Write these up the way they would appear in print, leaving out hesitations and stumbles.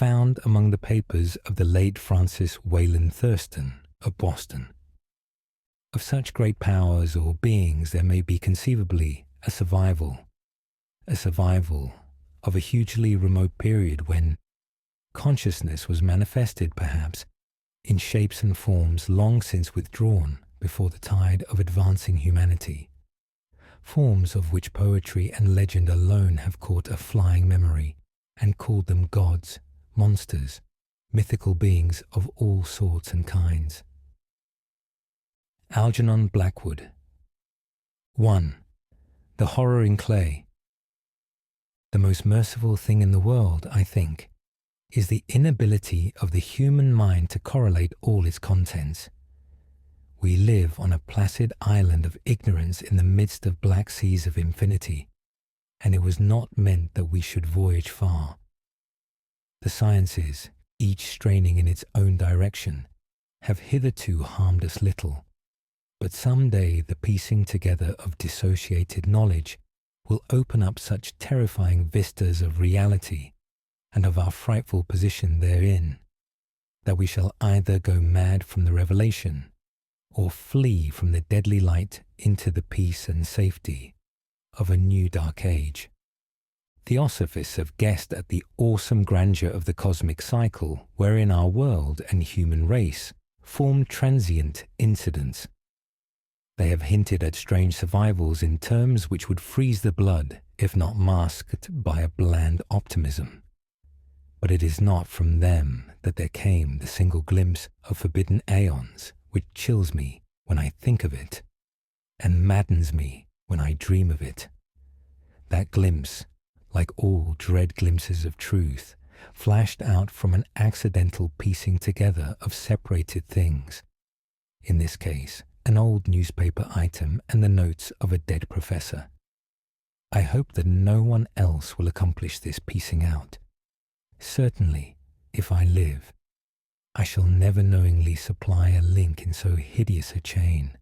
found among the papers of the late Francis Wayland Thurston of Boston. Of such great powers or beings there may be conceivably a survival of a hugely remote period when consciousness was manifested perhaps in shapes and forms long since withdrawn before the tide of advancing humanity, forms of which poetry and legend alone have caught a flying memory and called them gods, monsters, mythical beings of all sorts and kinds. Algernon Blackwood. 1. The horror in clay. The most merciful thing in the world, I think, is the inability of the human mind to correlate all its contents. We live on a placid island of ignorance in the midst of black seas of infinity, and it was not meant that we should voyage far. The sciences, each straining in its own direction, have hitherto harmed us little, but some day the piecing together of dissociated knowledge will open up such terrifying vistas of reality and of our frightful position therein, that we shall either go mad from the revelation, or flee from the deadly light into the peace and safety of a new dark age. Theosophists have guessed at the awesome grandeur of the cosmic cycle wherein our world and human race form transient incidents. They have hinted at strange survivals in terms which would freeze the blood if not masked by a bland optimism. But it is not from them that there came the single glimpse of forbidden aeons which chills me when I think of it, and maddens me when I dream of it. That glimpse, like all dread glimpses of truth, flashed out from an accidental piecing together of separated things, in this case, an old newspaper item and the notes of a dead professor. I hope that no one else will accomplish this piecing out. Certainly, if I live, I shall never knowingly supply a link in so hideous a chain.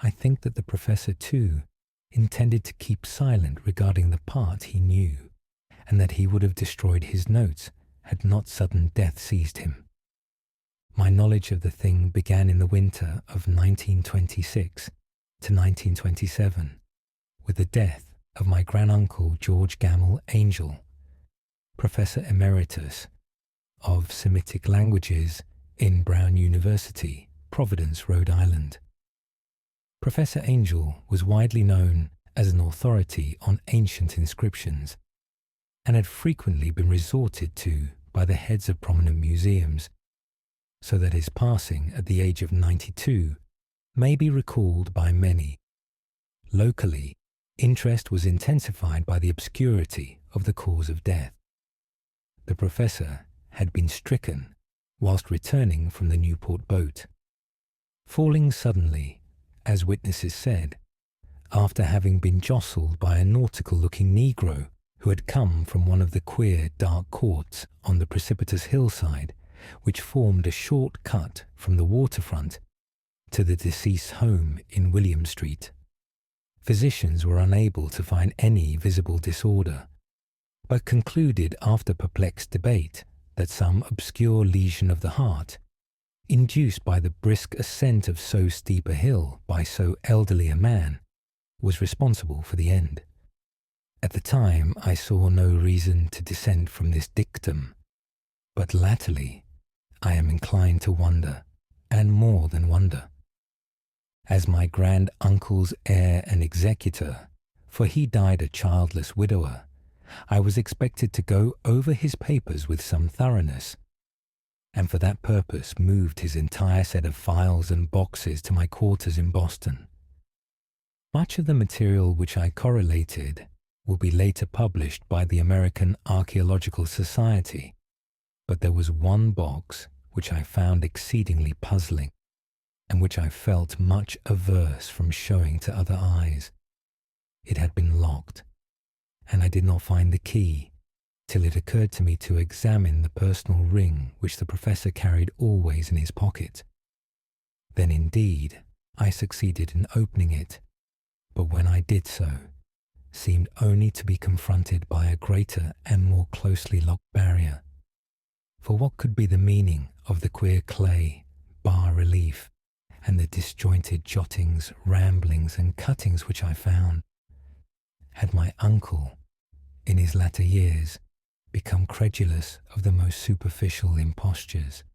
I think that the professor, too, intended to keep silent regarding the part he knew, and that he would have destroyed his notes had not sudden death seized him. My knowledge of the thing began in the winter of 1926 to 1927, with the death of my granduncle George Gamble Angel, Professor Emeritus of Semitic Languages in Brown University, Providence, Rhode Island. Professor Angel was widely known as an authority on ancient inscriptions and had frequently been resorted to by the heads of prominent museums, so that his passing at the age of 92 may be recalled by many. Locally, interest was intensified by the obscurity of the cause of death. The professor had been stricken whilst returning from the Newport boat, falling suddenly, as witnesses said, after having been jostled by a nautical-looking Negro who had come from one of the queer dark courts on the precipitous hillside which formed a short cut from the waterfront to the deceased's home in William Street. Physicians were unable to find any visible disorder, but concluded after perplexed debate that some obscure lesion of the heart, induced by the brisk ascent of so steep a hill by so elderly a man, was responsible for the end. At the time I saw no reason to dissent from this dictum, but latterly I am inclined to wonder, and more than wonder. As my grand uncle's heir and executor, for he died a childless widower, I was expected to go over his papers with some thoroughness, and for that purpose moved his entire set of files and boxes to my quarters in Boston. Much of the material which I correlated will be later published by the American Archaeological Society, but there was one box which I found exceedingly puzzling, and which I felt much averse from showing to other eyes. It had been locked, and I did not find the key till it occurred to me to examine the personal ring which the professor carried always in his pocket. Then indeed I succeeded in opening it, but when I did so, seemed only to be confronted by a greater and more closely locked barrier. for what could be the meaning of the queer clay, bas-relief, and the disjointed jottings, ramblings, and cuttings which I found. Had my uncle, in his latter years, become credulous of the most superficial impostures,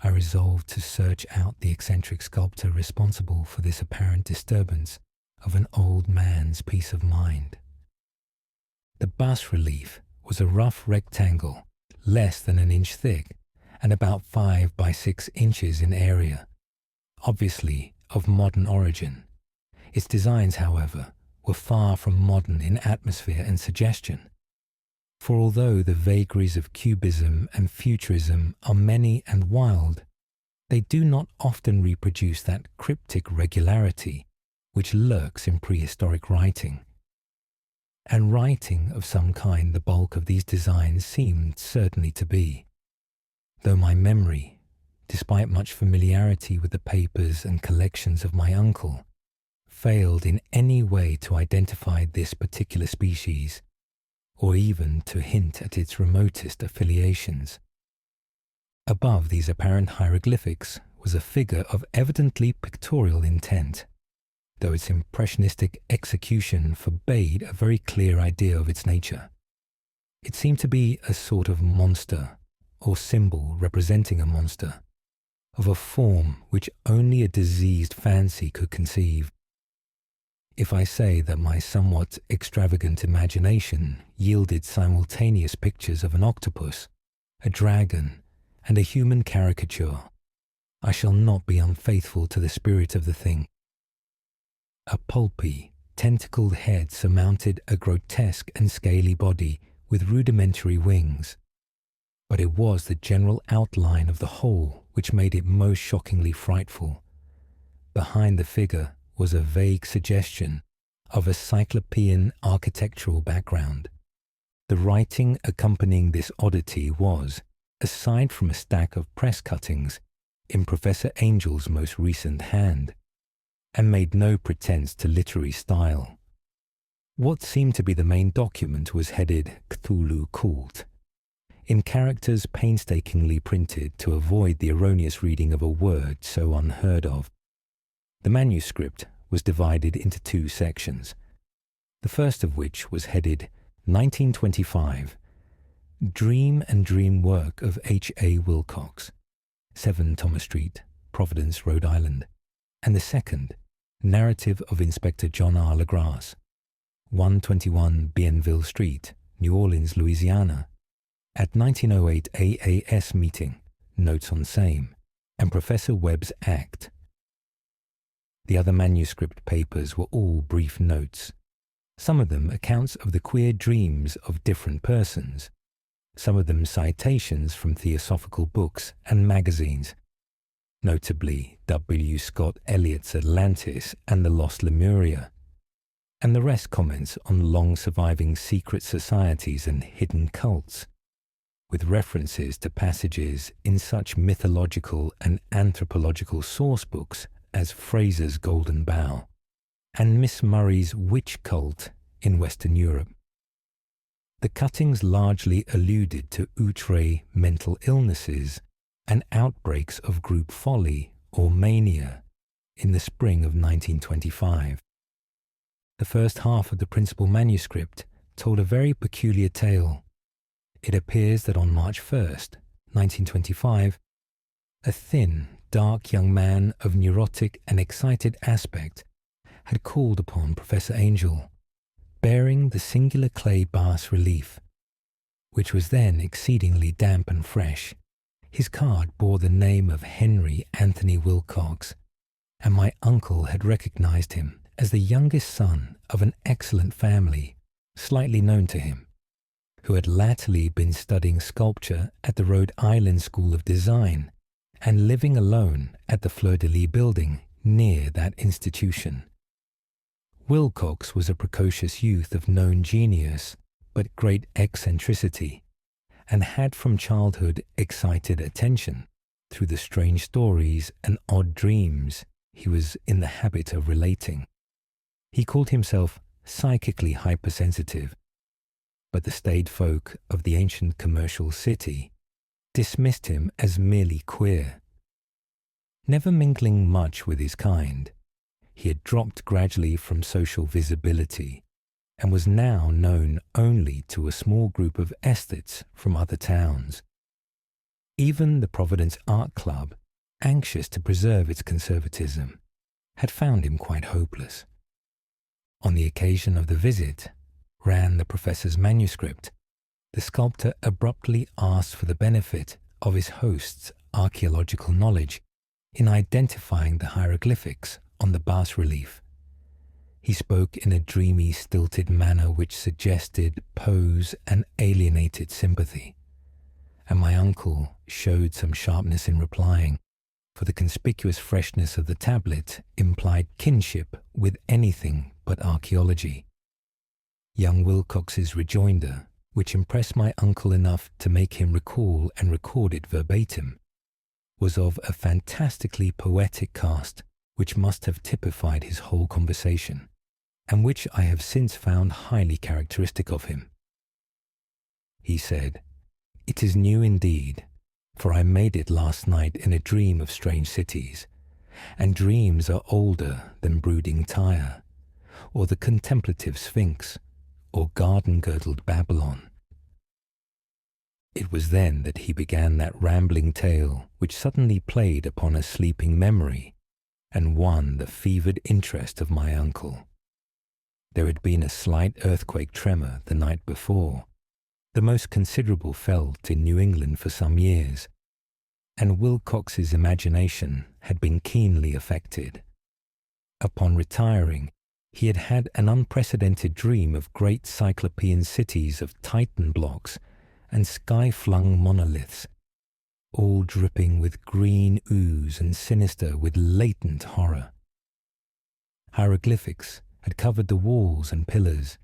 I resolved to search out the eccentric sculptor responsible for this apparent disturbance of an old man's peace of mind. The bas-relief was a rough rectangle, less than an inch thick, and about 5 by 6 inches in area, obviously of modern origin. Its designs, however, were far from modern in atmosphere and suggestion, for although the vagaries of cubism and futurism are many and wild, they do not often reproduce that cryptic regularity which lurks in prehistoric writing. And writing of some kind the bulk of these designs seemed certainly to be, though my memory, despite much familiarity with the papers and collections of my uncle, failed in any way to identify this particular species, or even to hint at its remotest affiliations. Above these apparent hieroglyphics was a figure of evidently pictorial intent, though its impressionistic execution forbade a very clear idea of its nature. It seemed to be a sort of monster, or symbol representing a monster, of a form which only a diseased fancy could conceive. If I say that my somewhat extravagant imagination yielded simultaneous pictures of an octopus, a dragon, and a human caricature, I shall not be unfaithful to the spirit of the thing. A pulpy, tentacled head surmounted a grotesque and scaly body with rudimentary wings, but it was the general outline of the whole which made it most shockingly frightful. Behind the figure was a vague suggestion of a cyclopean architectural background. The writing accompanying this oddity was, aside from a stack of press cuttings, in Professor Angel's most recent hand, and made no pretense to literary style. What seemed to be the main document was headed Cthulhu Cult, in characters painstakingly printed to avoid the erroneous reading of a word so unheard of. The manuscript was divided into 2 sections, the first of which was headed 1925, Dream and Dream Work of H.A. Wilcox, 7 Thomas Street, Providence, Rhode Island, and the second, Narrative of Inspector John R. LaGrasse, 121 Bienville Street, New Orleans, Louisiana, at 1908 AAS meeting, notes on same, and Professor Webb's Act. The other manuscript papers were all brief notes, some of them accounts of the queer dreams of different persons, some of them citations from theosophical books and magazines, notably W. Scott Eliot's Atlantis and the Lost Lemuria, and the rest comments on long-surviving secret societies and hidden cults, with references to passages in such mythological and anthropological source books as Fraser's Golden Bough and Miss Murray's Witch Cult in Western Europe. The cuttings largely alluded to outre mental illnesses and outbreaks of group folly or mania in the spring of 1925. The first half of the principal manuscript told a very peculiar tale. It appears that on March 1st, 1925, a thin, dark young man of neurotic and excited aspect had called upon Professor Angel, bearing the singular clay bas-relief, which was then exceedingly damp and fresh. His card bore the name of Henry Anthony Wilcox, and my uncle had recognized him as the youngest son of an excellent family, slightly known to him, who had latterly been studying sculpture at the Rhode Island School of Design and living alone at the Fleur-de-Lis building near that institution. Wilcox was a precocious youth of known genius, but great eccentricity, and had from childhood excited attention through the strange stories and odd dreams he was in the habit of relating. He called himself psychically hypersensitive, but the staid folk of the ancient commercial city dismissed him as merely queer. Never mingling much with his kind, he had dropped gradually from social visibility and was now known only to a small group of aesthetes from other towns. Even the Providence Art Club, anxious to preserve its conservatism, had found him quite hopeless. On the occasion of the visit, ran the professor's manuscript, the sculptor abruptly asked for the benefit of his host's archaeological knowledge in identifying the hieroglyphics on the bas-relief. He spoke in a dreamy, stilted manner which suggested pose and alienated sympathy, and my uncle showed some sharpness in replying, for the conspicuous freshness of the tablet implied kinship with anything but archaeology. Young Wilcox's rejoinder, which impressed my uncle enough to make him recall and record it verbatim, was of a fantastically poetic cast which must have typified his whole conversation, and which I have since found highly characteristic of him. He said, "It is new indeed, for I made it last night in a dream of strange cities, and dreams are older than brooding Tyre, or the contemplative Sphinx, or garden-girdled Babylon." It was then that he began that rambling tale which suddenly played upon a sleeping memory and won the fevered interest of my uncle. There had been a slight earthquake tremor the night before, the most considerable felt in New England for some years, and Wilcox's imagination had been keenly affected. Upon retiring, he had had an unprecedented dream of great cyclopean cities of Titan blocks and sky-flung monoliths, all dripping with green ooze and sinister with latent horror. Hieroglyphics had covered the walls and pillars,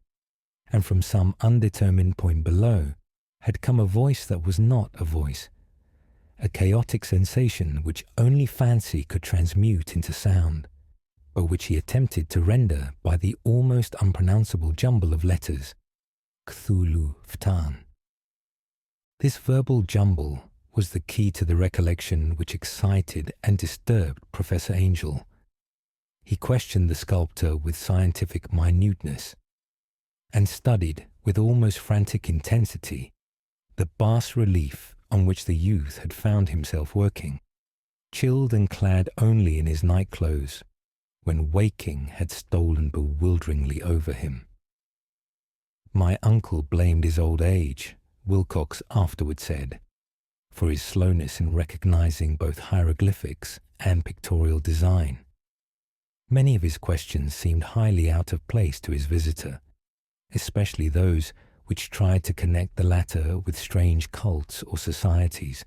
and from some undetermined point below had come a voice that was not a voice, a chaotic sensation which only fancy could transmute into sound, but which he attempted to render by the almost unpronounceable jumble of letters, Cthulhu Ftan. This verbal jumble was the key to the recollection which excited and disturbed Professor Angel. He questioned the sculptor with scientific minuteness, and studied with almost frantic intensity the bas-relief on which the youth had found himself working, chilled and clad only in his night-clothes, when waking had stolen bewilderingly over him. My uncle blamed his old age, Wilcox afterward said, for his slowness in recognizing both hieroglyphics and pictorial design. Many of his questions seemed highly out of place to his visitor, especially those which tried to connect the latter with strange cults or societies,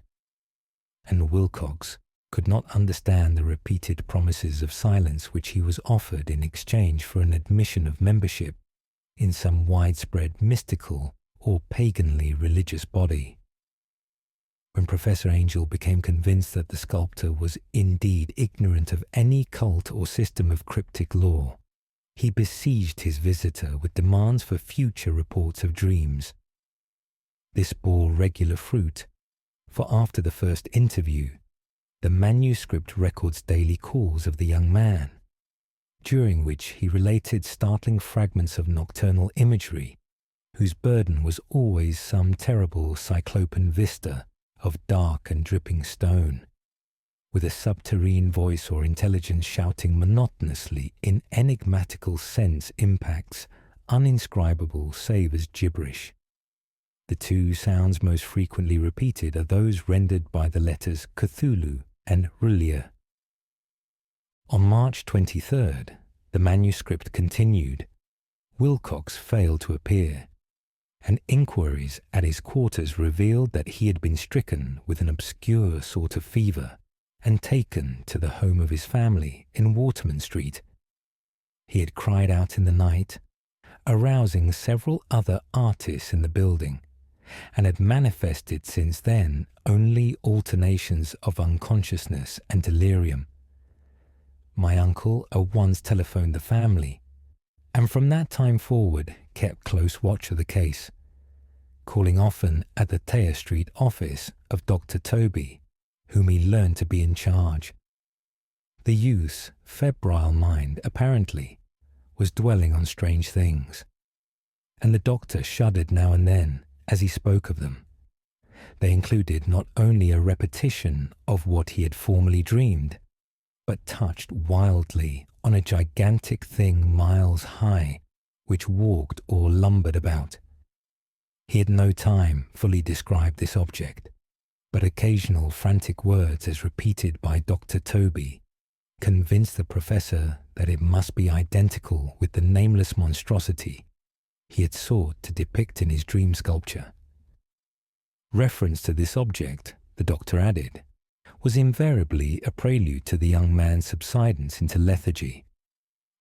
and Wilcox could not understand the repeated promises of silence which he was offered in exchange for an admission of membership in some widespread mystical or paganly religious body. When Professor Angel became convinced that the sculptor was indeed ignorant of any cult or system of cryptic lore, he besieged his visitor with demands for future reports of dreams. This bore regular fruit, for after the first interview, the manuscript records daily calls of the young man, during which he related startling fragments of nocturnal imagery, whose burden was always some terrible cyclopean vista of dark and dripping stone, with a subterrene voice or intelligence shouting monotonously in enigmatical sense impacts uninscribable save as gibberish. The two sounds most frequently repeated are those rendered by the letters Cthulhu and Rulia. On March 23rd, the manuscript continued. Wilcox failed to appear, and inquiries at his quarters revealed that he had been stricken with an obscure sort of fever and taken to the home of his family in Waterman Street. He had cried out in the night, arousing several other artists in the building, and had manifested since then only alternations of unconsciousness and delirium. My uncle at once telephoned the family, and from that time forward kept close watch of the case. calling often at the Thayer Street office of Dr. Toby, whom he learned to be in charge. The youth's febrile mind, apparently, was dwelling on strange things, and the doctor shuddered now and then as he spoke of them. They included not only a repetition of what he had formerly dreamed, but touched wildly on a gigantic thing miles high, which walked or lumbered about. He had no time fully described this object, but occasional frantic words as repeated by Dr. Toby convinced the professor that it must be identical with the nameless monstrosity he had sought to depict in his dream sculpture. Reference to this object, the doctor added, was invariably a prelude to the young man's subsidence into lethargy.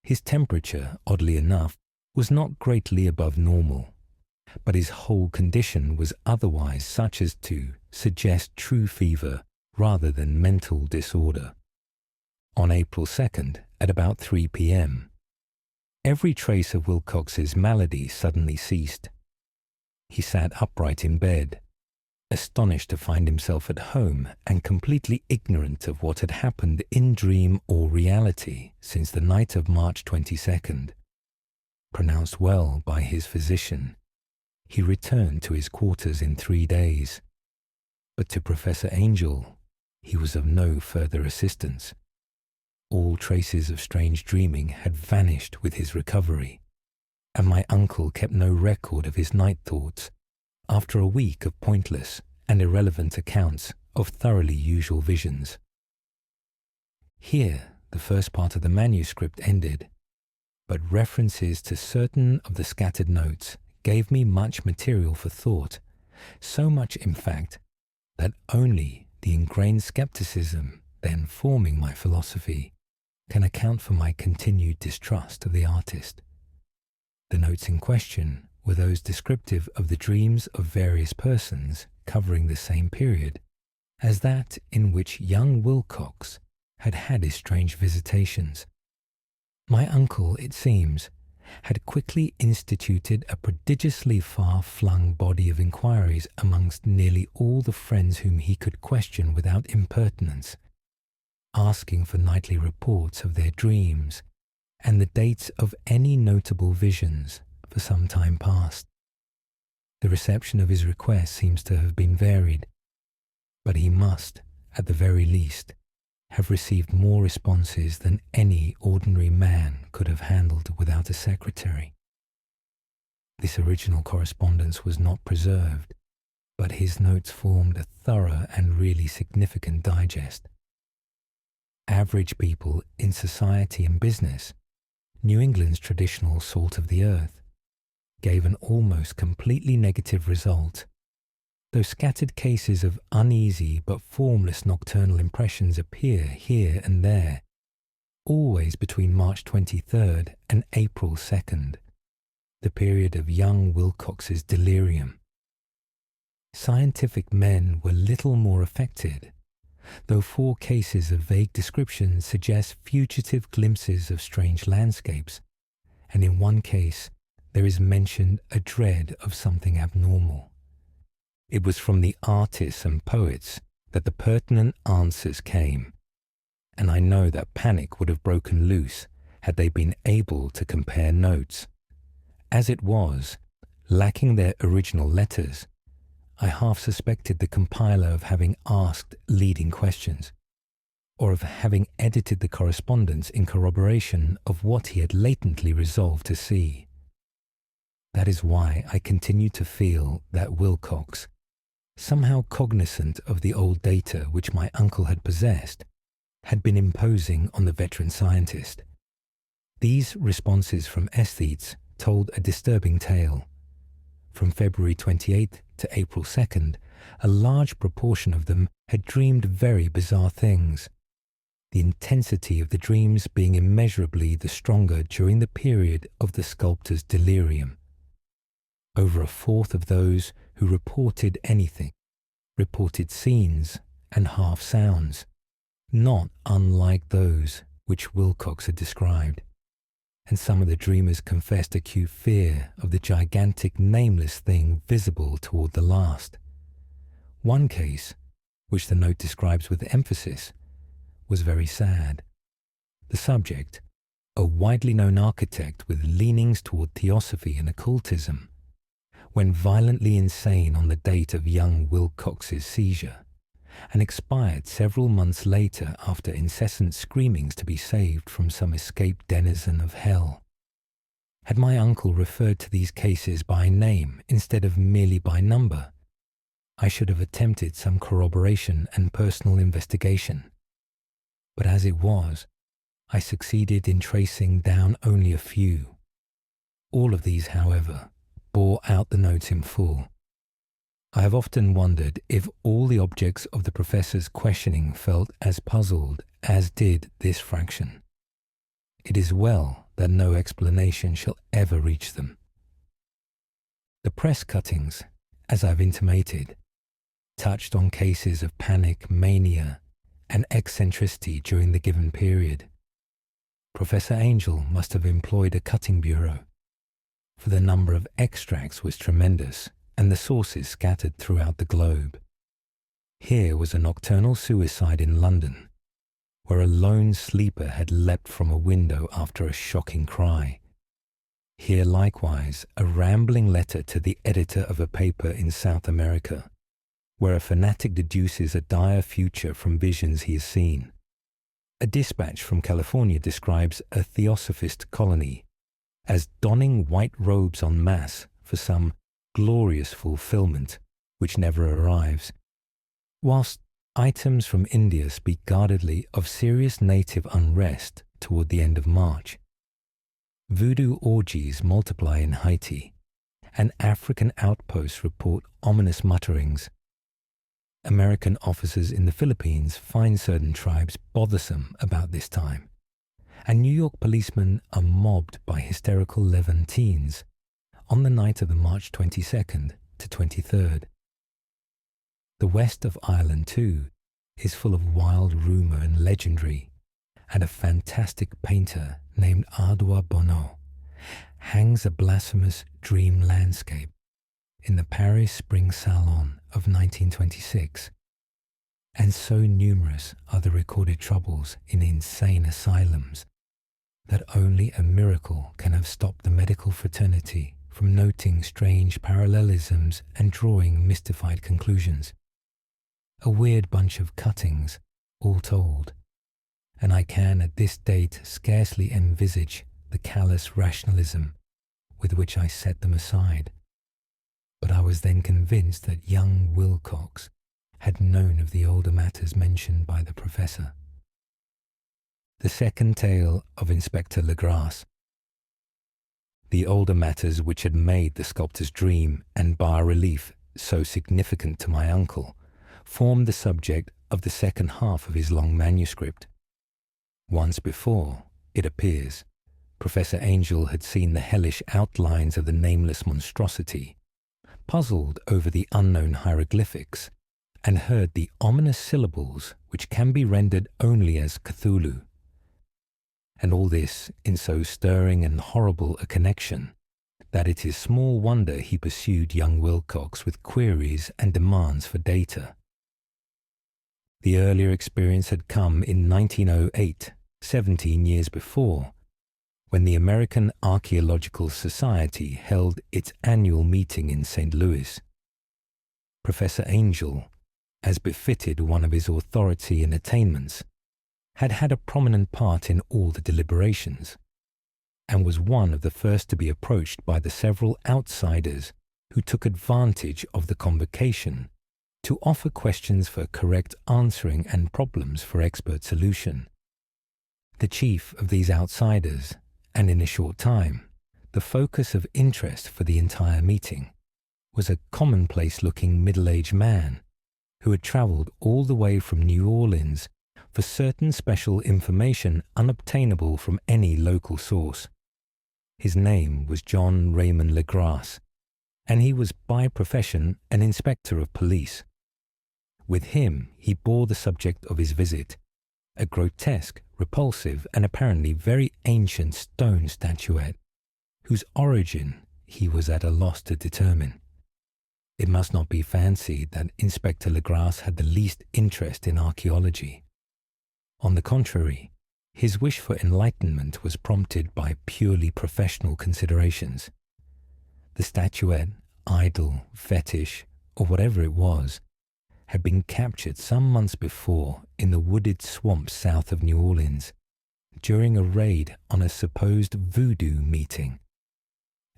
His temperature, oddly enough, was not greatly above normal, but his whole condition was otherwise such as to suggest true fever rather than mental disorder. On April 2nd, at about 3 p.m., every trace of Wilcox's malady suddenly ceased. He sat upright in bed, astonished to find himself at home and completely ignorant of what had happened in dream or reality since the night of March 22nd. Pronounced well by his physician, he returned to his quarters in 3 days, but to Professor Angel he was of no further assistance. All traces of strange dreaming had vanished with his recovery, and my uncle kept no record of his night thoughts after a week of pointless and irrelevant accounts of thoroughly usual visions. Here the first part of the manuscript ended, but references to certain of the scattered notes gave me much material for thought, so much in fact that only the ingrained skepticism then forming my philosophy can account for my continued distrust of the artist. The notes in question were those descriptive of the dreams of various persons covering the same period as that in which young Wilcox had had his strange visitations. My uncle, it seems, had quickly instituted a prodigiously far-flung body of inquiries amongst nearly all the friends whom he could question without impertinence, asking for nightly reports of their dreams and the dates of any notable visions for some time past. The reception of his request seems to have been varied, but he must, at the very least, have received more responses than any ordinary man could have handled without a secretary. This original correspondence was not preserved, but his notes formed a thorough and really significant digest. Average people in society and business, New England's traditional salt of the earth, gave an almost completely negative result, though scattered cases of uneasy but formless nocturnal impressions appear here and there, always between March 23rd and April 2nd, the period of young Wilcox's delirium. Scientific men were little more affected, though 4 cases of vague description suggest fugitive glimpses of strange landscapes, and in one case there is mentioned a dread of something abnormal. It was from the artists and poets that the pertinent answers came, and I know that panic would have broken loose had they been able to compare notes. As it was, lacking their original letters, I half suspected the compiler of having asked leading questions, or of having edited the correspondence in corroboration of what he had latently resolved to see. That is why I continue to feel that Wilcox, somehow cognizant of the old data which my uncle had possessed, had been imposing on the veteran scientist. These responses from aesthetes told a disturbing tale. From February 28th to April 2nd, a large proportion of them had dreamed very bizarre things, the intensity of the dreams being immeasurably the stronger during the period of the sculptor's delirium. Over 1/4 of those who reported anything reported scenes and half sounds, not unlike those which Wilcox had described, and some of the dreamers confessed acute fear of the gigantic nameless thing visible toward the last. One case, which the note describes with emphasis, was very sad. The subject, a widely known architect with leanings toward theosophy and occultism, went violently insane on the date of young Wilcox's seizure, and expired several months later after incessant screamings to be saved from some escaped denizen of hell. Had my uncle referred to these cases by name instead of merely by number, I should have attempted some corroboration and personal investigation. But as it was, I succeeded in tracing down only a few. All of these, however, bore out the notes in full. I have often wondered if all the objects of the professor's questioning felt as puzzled as did this fraction. It is well that no explanation shall ever reach them. The press cuttings, as I've intimated, touched on cases of panic, mania, and eccentricity during the given period. Professor Angel must have employed a cutting bureau, for the number of extracts was tremendous and the sources scattered throughout the globe. Here was a nocturnal suicide in London, where a lone sleeper had leapt from a window after a shocking cry. Here likewise a rambling letter to the editor of a paper in South America, where a fanatic deduces a dire future from visions he has seen. A dispatch from California describes a theosophist colony as donning white robes en masse for some glorious fulfillment which never arrives, whilst items from India speak guardedly of serious native unrest toward the end of March. Voodoo orgies multiply in Haiti, and African outposts report ominous mutterings. American officers in the Philippines find certain tribes bothersome about this time, and New York policemen are mobbed by hysterical Levantines on the night of the March 22nd to 23rd. The west of Ireland, too, is full of wild rumour and legendary, and a fantastic painter named Ardua Bonneau hangs a blasphemous dream landscape in the Paris Spring Salon of 1926, and so numerous are the recorded troubles in insane asylums that only a miracle can have stopped the medical fraternity from noting strange parallelisms and drawing mystified conclusions. A weird bunch of cuttings, all told, and I can at this date scarcely envisage the callous rationalism with which I set them aside. But I was then convinced that young Wilcox had known of the older matters mentioned by the professor. The second tale of Inspector Legrasse. The older matters which had made the sculptor's dream and bas-relief so significant to my uncle formed the subject of the second half of his long manuscript. Once before, it appears, Professor Angel had seen the hellish outlines of the nameless monstrosity, puzzled over the unknown hieroglyphics, and heard the ominous syllables which can be rendered only as Cthulhu. And all this in so stirring and horrible a connection that it is small wonder he pursued young Wilcox with queries and demands for data. The earlier experience had come in 1908, 17 years before, when the American Archaeological Society held its annual meeting in St. Louis. Professor Angel, as befitted one of his authority and attainments, had had a prominent part in all the deliberations, and was one of the first to be approached by the several outsiders who took advantage of the convocation to offer questions for correct answering and problems for expert solution. The chief of these outsiders, and in a short time, the focus of interest for the entire meeting, was a commonplace-looking middle-aged man who had travelled all the way from New Orleans for certain special information unobtainable from any local source. His name was John Raymond Legrasse, and he was by profession an inspector of police. With him he bore the subject of his visit, a grotesque, repulsive, and apparently very ancient stone statuette, whose origin he was at a loss to determine. It must not be fancied that Inspector Legras had the least interest in archaeology. On the contrary, his wish for enlightenment was prompted by purely professional considerations. The statuette, idol, fetish, or whatever it was, had been captured some months before in the wooded swamps south of New Orleans during a raid on a supposed voodoo meeting,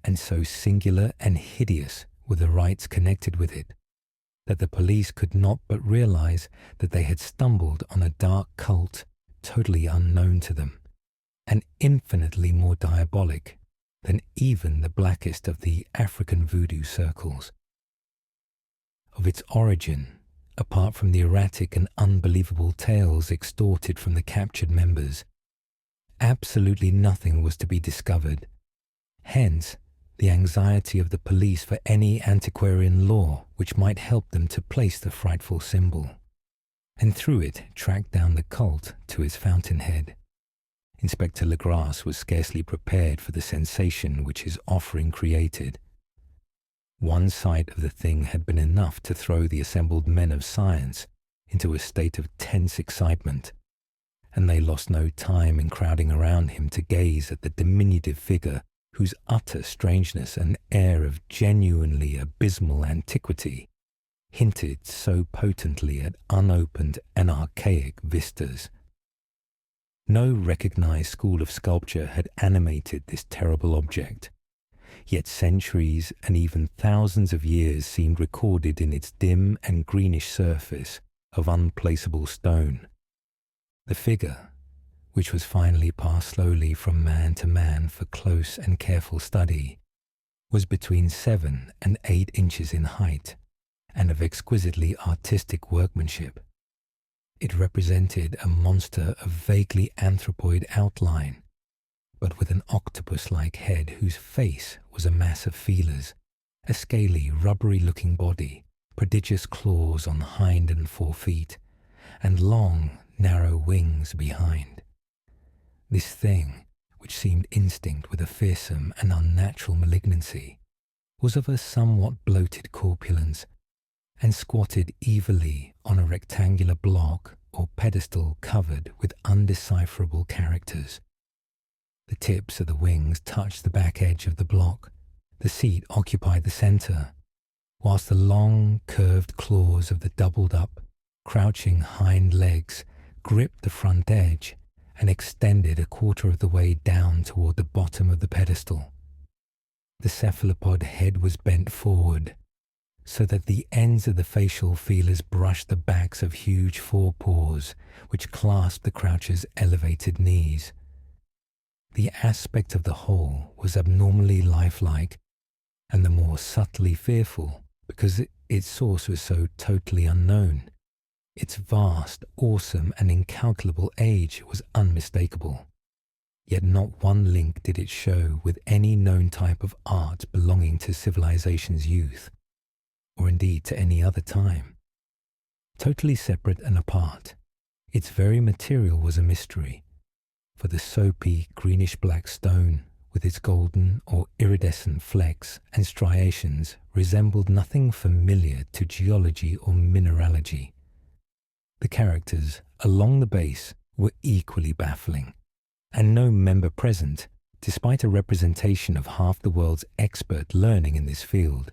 and so singular and hideous were the rites connected with it that the police could not but realize that they had stumbled on a dark cult totally unknown to them, and infinitely more diabolic than even the blackest of the African voodoo circles. Of its origin, apart from the erratic and unbelievable tales extorted from the captured members, absolutely nothing was to be discovered. Hence, the anxiety of the police for any antiquarian lore which might help them to place the frightful symbol, and through it track down the cult to its fountainhead. Inspector Legras was scarcely prepared for the sensation which his offering created. One sight of the thing had been enough to throw the assembled men of science into a state of tense excitement, and they lost no time in crowding around him to gaze at the diminutive figure whose utter strangeness and air of genuinely abysmal antiquity hinted so potently at unopened and archaic vistas. No recognized school of sculpture had animated this terrible object, yet centuries and even thousands of years seemed recorded in its dim and greenish surface of unplaceable stone. The figure, which was finally passed slowly from man to man for close and careful study, was between 7 and 8 inches in height and of exquisitely artistic workmanship. It represented a monster of vaguely anthropoid outline, but with an octopus-like head whose face was a mass of feelers, a scaly, rubbery-looking body, prodigious claws on hind and fore feet, and long, narrow wings behind. This thing, which seemed instinct with a fearsome and unnatural malignancy, was of a somewhat bloated corpulence, and squatted evilly on a rectangular block or pedestal covered with undecipherable characters. The tips of the wings touched the back edge of the block. The seat occupied the center, whilst the long, curved claws of the doubled-up, crouching hind legs gripped the front edge and extended a quarter of the way down toward the bottom of the pedestal. The cephalopod head was bent forward, so that the ends of the facial feelers brushed the backs of huge forepaws which clasped the croucher's elevated knees. The aspect of the whole was abnormally lifelike, and the more subtly fearful because its source was so totally unknown. Its vast, awesome, and incalculable age was unmistakable, yet not one link did it show with any known type of art belonging to civilization's youth, or indeed to any other time. Totally separate and apart, its very material was a mystery, for the soapy, greenish-black stone, with its golden or iridescent flecks and striations, resembled nothing familiar to geology or mineralogy. The characters along the base were equally baffling, and no member present, despite a representation of half the world's expert learning in this field,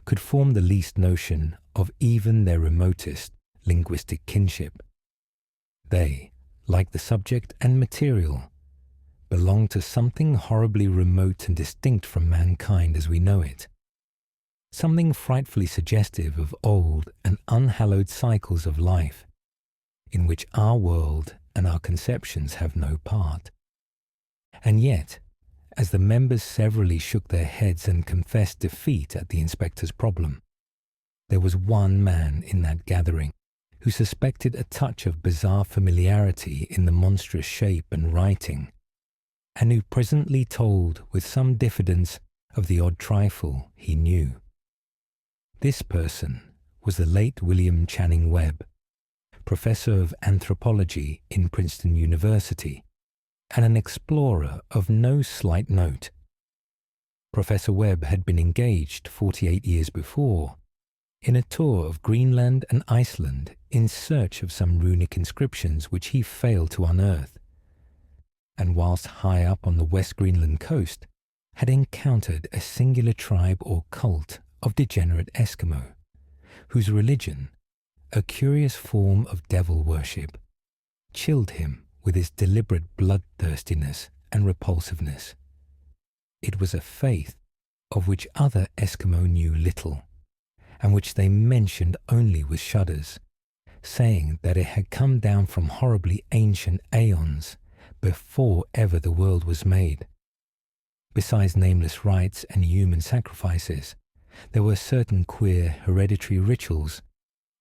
could form the least notion of even their remotest linguistic kinship. They, like the subject and material, belonged to something horribly remote and distinct from mankind as we know it, something frightfully suggestive of old and unhallowed cycles of life, in which our world and our conceptions have no part. And yet, as the members severally shook their heads and confessed defeat at the inspector's problem, there was one man in that gathering who suspected a touch of bizarre familiarity in the monstrous shape and writing, and who presently told with some diffidence of the odd trifle he knew. This person was the late William Channing Webb, professor of anthropology in Princeton University, and an explorer of no slight note. Professor Webb had been engaged 48 years before in a tour of Greenland and Iceland in search of some runic inscriptions which he failed to unearth, and whilst high up on the West Greenland coast, had encountered a singular tribe or cult of degenerate Eskimo, whose religion, a curious form of devil worship, chilled him with its deliberate bloodthirstiness and repulsiveness. It was a faith of which other Eskimo knew little, and which they mentioned only with shudders, saying that it had come down from horribly ancient aeons before ever the world was made. Besides nameless rites and human sacrifices, there were certain queer hereditary rituals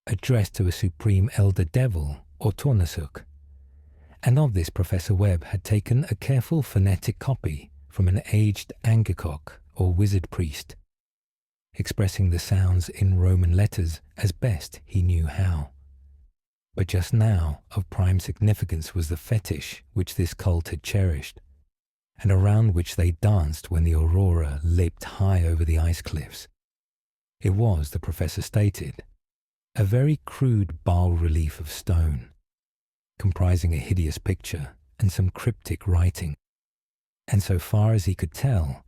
addressed to a supreme elder devil or Tornasuk, and of this Professor Webb had taken a careful phonetic copy from an aged Angakok or wizard priest, expressing the sounds in Roman letters as best he knew how. But just now of prime significance was the fetish which this cult had cherished, and around which they danced when the aurora leapt high over the ice cliffs. It was, the professor stated, a very crude bas-relief of stone, comprising a hideous picture and some cryptic writing, and so far as he could tell,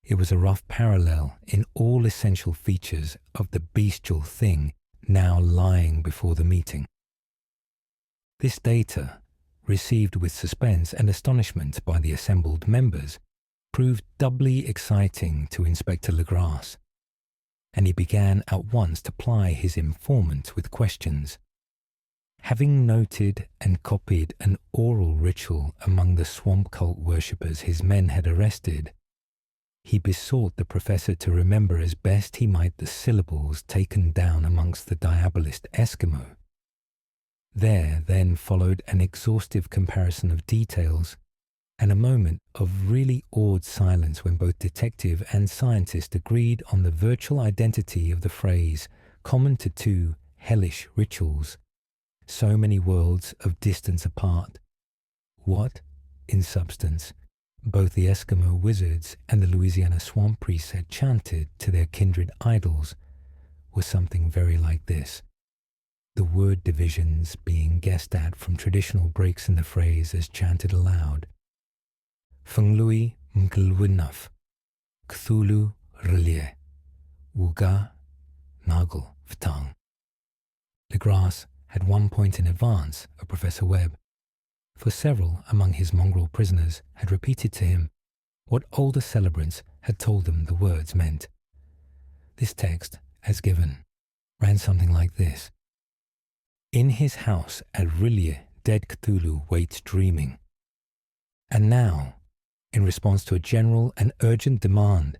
it was a rough parallel in all essential features of the bestial thing now lying before the meeting. This data, received with suspense and astonishment by the assembled members, proved doubly exciting to Inspector Legrasse, and he began at once to ply his informant with questions. Having noted and copied an oral ritual among the swamp cult worshippers his men had arrested, he besought the professor to remember as best he might the syllables taken down amongst the diabolist Eskimo. There then followed an exhaustive comparison of details, and a moment of really awed silence when both detective and scientist agreed on the virtual identity of the phrase common to two hellish rituals, so many worlds of distance apart. What, in substance, both the Eskimo wizards and the Louisiana swamp priests had chanted to their kindred idols was something very like this, the word divisions being guessed at from traditional breaks in the phrase as chanted aloud. Funglui mklwinaf, Cthulhu relie, Wuga nagel vtang. Legrasse had one point in advance of Professor Webb, for several among his mongrel prisoners had repeated to him what older celebrants had told them the words meant. This text, as given, ran something like this. In his house at Rillier, dead Cthulhu waits dreaming. And now, in response to a general and urgent demand,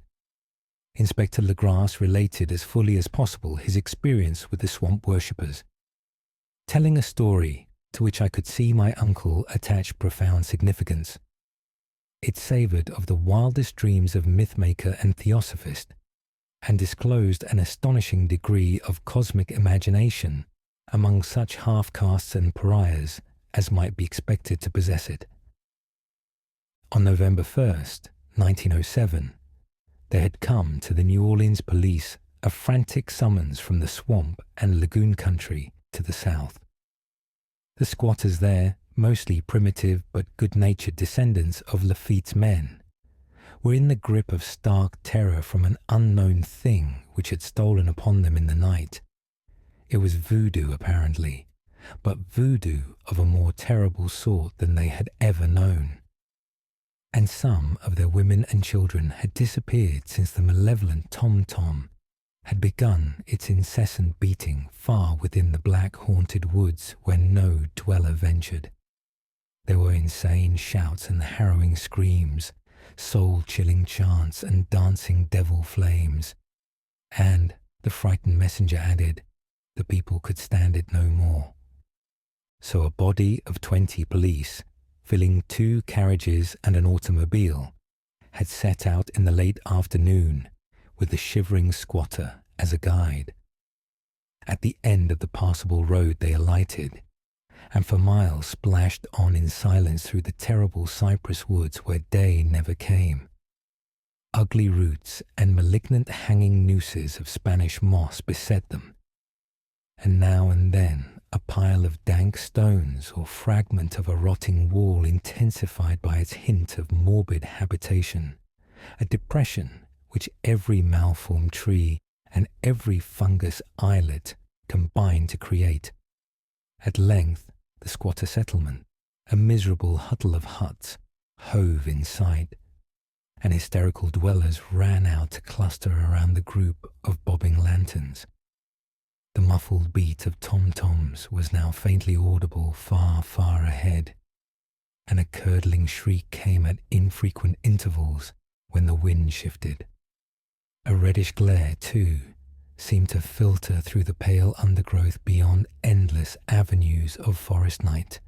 Inspector Legrasse related as fully as possible his experience with the swamp worshippers, telling a story to which I could see my uncle attach profound significance. It savoured of the wildest dreams of mythmaker and theosophist, and disclosed an astonishing degree of cosmic imagination among such half-castes and pariahs as might be expected to possess it. On November 1st, 1907, there had come to the New Orleans police a frantic summons from the swamp and lagoon country to the south. The squatters there, mostly primitive but good-natured descendants of Lafitte's men, were in the grip of stark terror from an unknown thing which had stolen upon them in the night. It was voodoo, apparently, but voodoo of a more terrible sort than they had ever known. And some of their women and children had disappeared since the malevolent tom-tom had begun its incessant beating far within the black haunted woods where no dweller ventured. There were insane shouts and harrowing screams, soul-chilling chants and dancing devil flames. And, the frightened messenger added, the people could stand it no more. So a body of 20 police, filling 2 carriages and an automobile, had set out in the late afternoon with the shivering squatter as a guide. At the end of the passable road they alighted, and for miles splashed on in silence through the terrible cypress woods where day never came. Ugly roots and malignant hanging nooses of Spanish moss beset them, and now and then a pile of dank stones or fragment of a rotting wall intensified by its hint of morbid habitation, a depression which every malformed tree and every fungus islet combined to create. At length, the squatter settlement, a miserable huddle of huts, hove in sight, and hysterical dwellers ran out to cluster around the group of bobbing lanterns. The muffled beat of tom-toms was now faintly audible far, far ahead, and a curdling shriek came at infrequent intervals when the wind shifted. A reddish glare, too, seemed to filter through the pale undergrowth beyond endless avenues of forest night.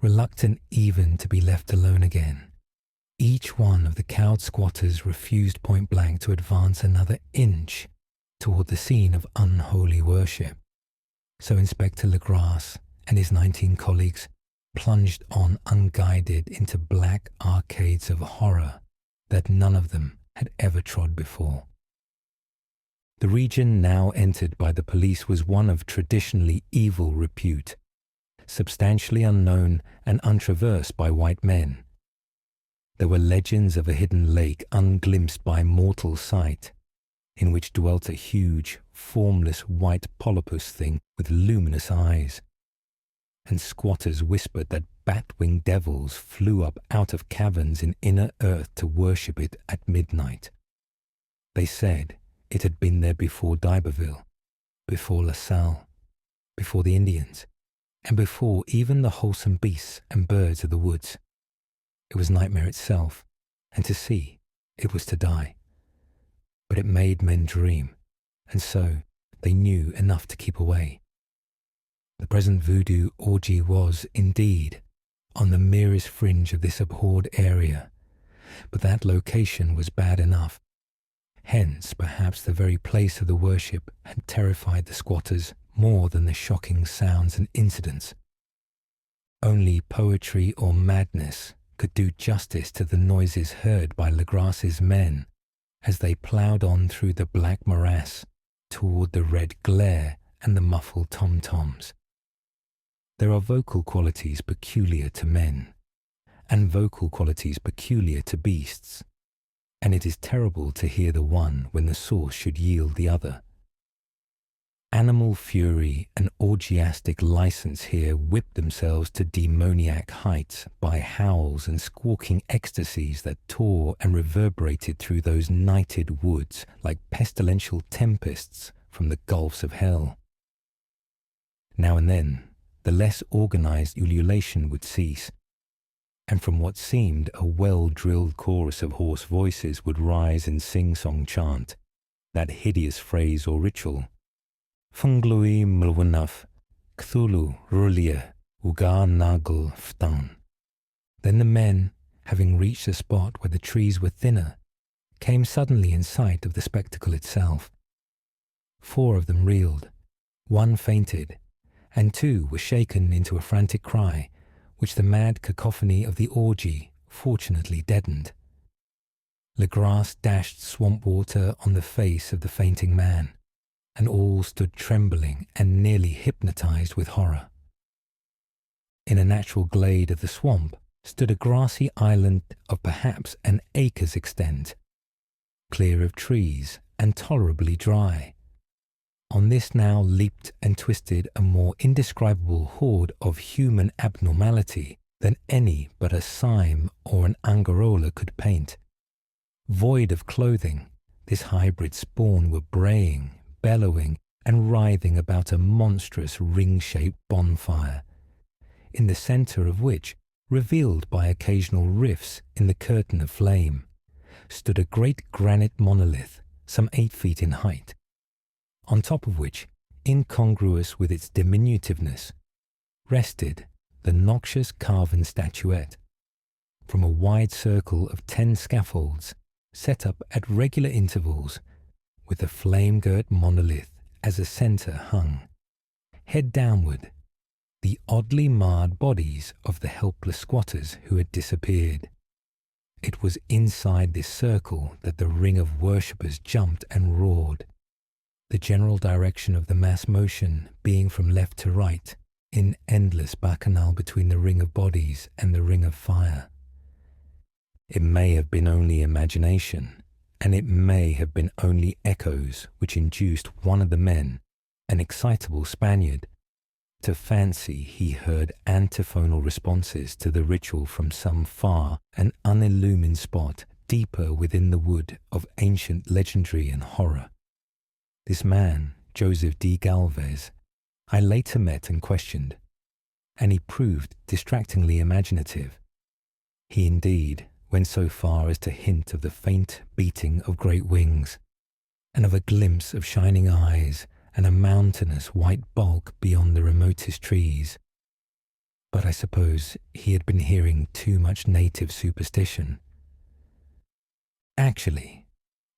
Reluctant even to be left alone again, each one of the cowed squatters refused point-blank to advance another inch toward the scene of unholy worship. So Inspector Legrasse and his 19 colleagues plunged on unguided into black arcades of horror that none of them had ever trod before. The region now entered by the police was one of traditionally evil repute, substantially unknown and untraversed by white men. There were legends of a hidden lake unglimpsed by mortal sight, in which dwelt a huge, formless white polypus thing with luminous eyes, and squatters whispered that bat-winged devils flew up out of caverns in inner earth to worship it at midnight. They said it had been there before d'Iberville, before La Salle, before the Indians, and before even the wholesome beasts and birds of the woods. It was nightmare itself, and to see, it was to die. But it made men dream, and so they knew enough to keep away. The present voodoo orgy was, indeed, on the merest fringe of this abhorred area, but that location was bad enough. Hence, perhaps the very place of the worship had terrified the squatters more than the shocking sounds and incidents. Only poetry or madness could do justice to the noises heard by Legrasse's men as they ploughed on through the black morass toward the red glare and the muffled tom-toms. There are vocal qualities peculiar to men, and vocal qualities peculiar to beasts, and it is terrible to hear the one when the source should yield the other. Animal fury and orgiastic license here whipped themselves to demoniac heights by howls and squawking ecstasies that tore and reverberated through those nighted woods like pestilential tempests from the gulfs of hell. Now and then, the less organized ululation would cease, and from what seemed a well-drilled chorus of hoarse voices would rise in sing-song chant, that hideous phrase or ritual, Funglui Mlwanaf, Cthulhu Rulia, Ugar Nagel Ftan. Then the men, having reached a spot where the trees were thinner, came suddenly in sight of the spectacle itself. 4 of them reeled, 1 fainted, and 2 were shaken into a frantic cry, which the mad cacophony of the orgy fortunately deadened. Legrasse dashed swamp water on the face of the fainting man, and all stood trembling and nearly hypnotized with horror. In a natural glade of the swamp stood a grassy island of perhaps an acre's extent, clear of trees and tolerably dry. On this now leaped and twisted a more indescribable horde of human abnormality than any but a Sime or an Angarola could paint. Void of clothing, this hybrid spawn were braying, bellowing, and writhing about a monstrous ring-shaped bonfire, in the centre of which, revealed by occasional rifts in the curtain of flame, stood a great granite monolith some 8 feet in height, on top of which, incongruous with its diminutiveness, rested the noxious carven statuette. From a wide circle of 10 scaffolds set up at regular intervals, with the flame-girt monolith as a centre hung, head downward, the oddly marred bodies of the helpless squatters who had disappeared. It was inside this circle that the ring of worshippers jumped and roared, the general direction of the mass motion being from left to right, in endless bacchanal between the ring of bodies and the ring of fire. It may have been only imagination, and it may have been only echoes which induced one of the men, an excitable Spaniard, to fancy he heard antiphonal responses to the ritual from some far and unillumined spot deeper within the wood of ancient legendary and horror. This man, Joseph D. Galvez, I later met and questioned, and he proved distractingly imaginative. He indeed went so far as to hint of the faint beating of great wings, and of a glimpse of shining eyes and a mountainous white bulk beyond the remotest trees. But I suppose he had been hearing too much native superstition. Actually,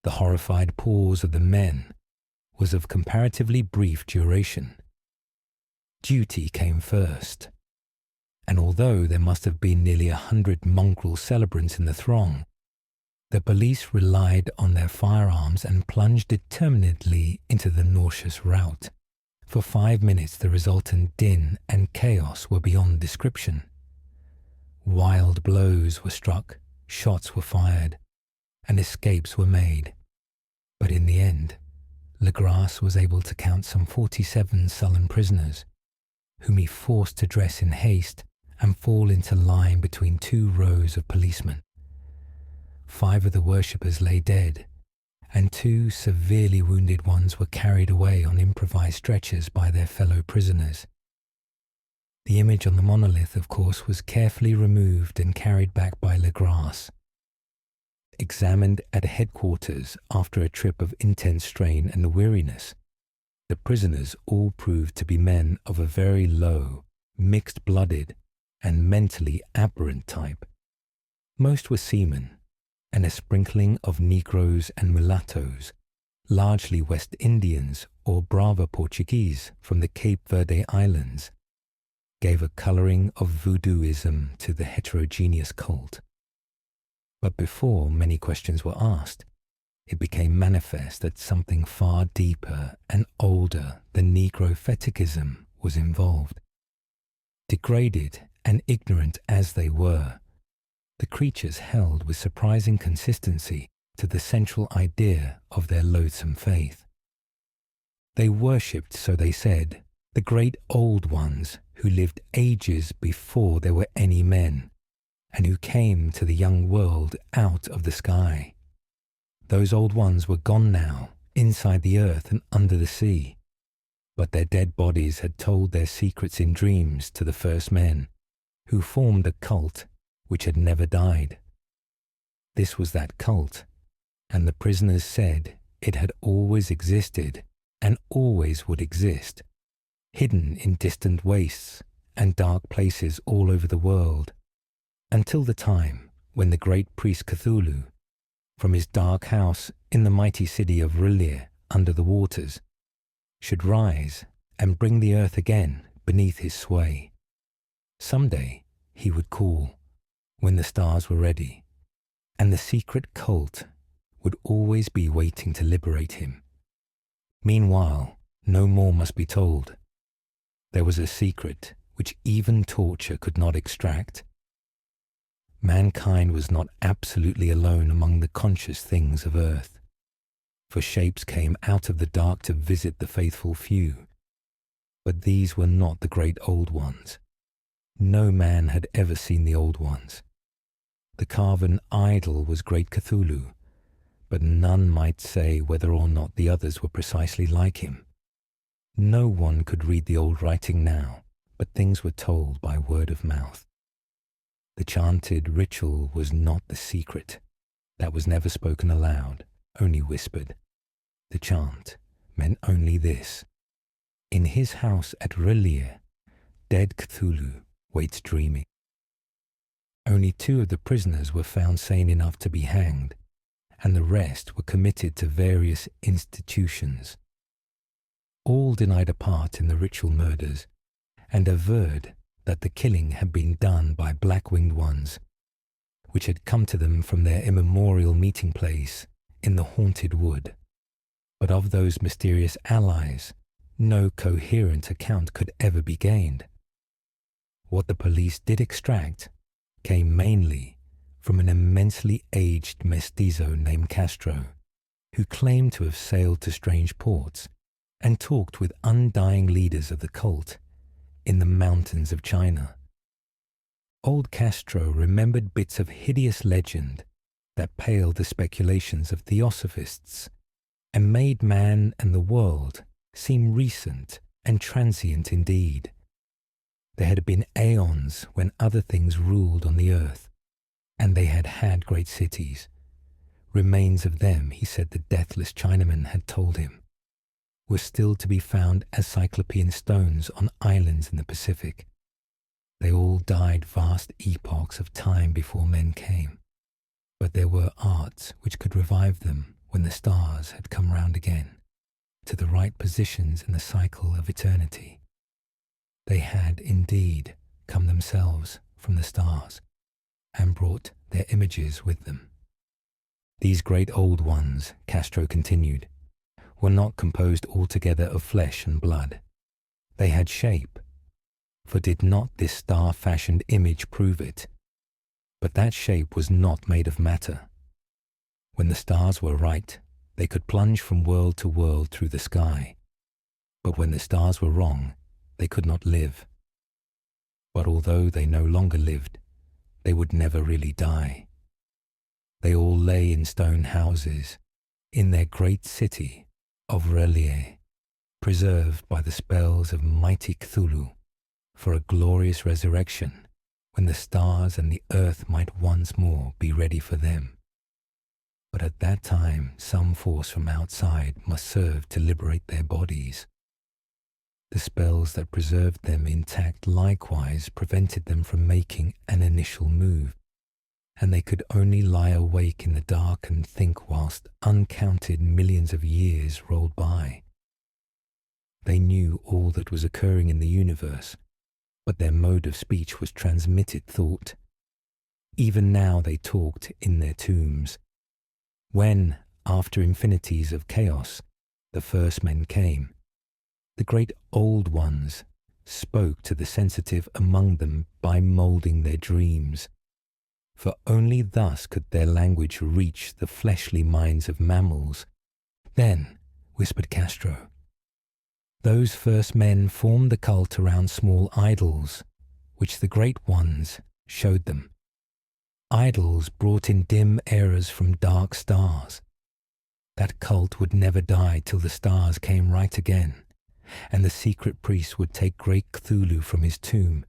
the horrified pause of the men was of comparatively brief duration. Duty came first, and although there must have been nearly 100 mongrel celebrants in the throng, the police relied on their firearms and plunged determinedly into the nauseous rout. For 5 minutes the resultant din and chaos were beyond description. Wild blows were struck, shots were fired, and escapes were made. But in the end, Legras was able to count some 47 sullen prisoners, whom he forced to dress in haste and fall into line between 2 rows of policemen. 5 of the worshippers lay dead, and 2 severely wounded ones were carried away on improvised stretchers by their fellow prisoners. The image on the monolith, of course, was carefully removed and carried back by Legras. Examined at headquarters after a trip of intense strain and weariness, the prisoners all proved to be men of a very low, mixed-blooded, and mentally aberrant type. Most were seamen, and a sprinkling of Negroes and mulattoes, largely West Indians or Brava Portuguese from the Cape Verde Islands, gave a colouring of voodooism to the heterogeneous cult. But before many questions were asked, it became manifest that something far deeper and older than Negro fetichism was involved. Degraded and ignorant as they were, the creatures held with surprising consistency to the central idea of their loathsome faith. They worshipped, so they said, the great old ones who lived ages before there were any men, and who came to the young world out of the sky. Those old ones were gone now, inside the earth and under the sea, but their dead bodies had told their secrets in dreams to the first men, who formed a cult which had never died. This was that cult, and the prisoners said it had always existed and always would exist, hidden in distant wastes and dark places all over the world, until the time when the great priest Cthulhu, from his dark house in the mighty city of Rillier under the waters, should rise and bring the earth again beneath his sway. Someday he would call, when the stars were ready, and the secret cult would always be waiting to liberate him. Meanwhile, no more must be told. There was a secret which even torture could not extract. Mankind was not absolutely alone among the conscious things of earth, for shapes came out of the dark to visit the faithful few. But these were not the great old ones. No man had ever seen the old ones. The carven idol was great Cthulhu, but none might say whether or not the others were precisely like him. No one could read the old writing now, but things were told by word of mouth. The chanted ritual was not the secret. That was never spoken aloud, only whispered. The chant meant only this: in his house at Rillier, dead Cthulhu waits dreaming. Only 2 of the prisoners were found sane enough to be hanged, and the rest were committed to various institutions. All denied a part in the ritual murders and averred that the killing had been done by black-winged ones, which had come to them from their immemorial meeting place in the haunted wood. But of those mysterious allies, no coherent account could ever be gained. What the police did extract came mainly from an immensely aged mestizo named Castro, who claimed to have sailed to strange ports and talked with undying leaders of the cult in the mountains of China. Old Castro remembered bits of hideous legend that paled the speculations of theosophists and made man and the world seem recent and transient indeed. There had been aeons when other things ruled on the earth, and they had had great cities. Remains of them, he said the deathless Chinaman had told him, were still to be found as cyclopean stones on islands in the Pacific. They all died vast epochs of time before men came, but there were arts which could revive them when the stars had come round again, to the right positions in the cycle of eternity. They had indeed come themselves from the stars and brought their images with them. These great old ones, Castro continued, were not composed altogether of flesh and blood. They had shape, for did not this star-fashioned image prove it? But that shape was not made of matter. When the stars were right, they could plunge from world to world through the sky. But when the stars were wrong, they could not live. But although they no longer lived, they would never really die. They all lay in stone houses, in their great city of Relier, preserved by the spells of mighty Cthulhu, for a glorious resurrection, when the stars and the earth might once more be ready for them. But at that time some force from outside must serve to liberate their bodies. The spells that preserved them intact likewise prevented them from making an initial move, and they could only lie awake in the dark and think whilst uncounted millions of years rolled by. They knew all that was occurring in the universe, but their mode of speech was transmitted thought. Even now they talked in their tombs. When, after infinities of chaos, the first men came, the great old ones spoke to the sensitive among them by moulding their dreams, for only thus could their language reach the fleshly minds of mammals. Then, whispered Castro, those first men formed the cult around small idols, which the great ones showed them. Idols brought in dim eras from dark stars. That cult would never die till the stars came right again, and the secret priest would take great Cthulhu from his tomb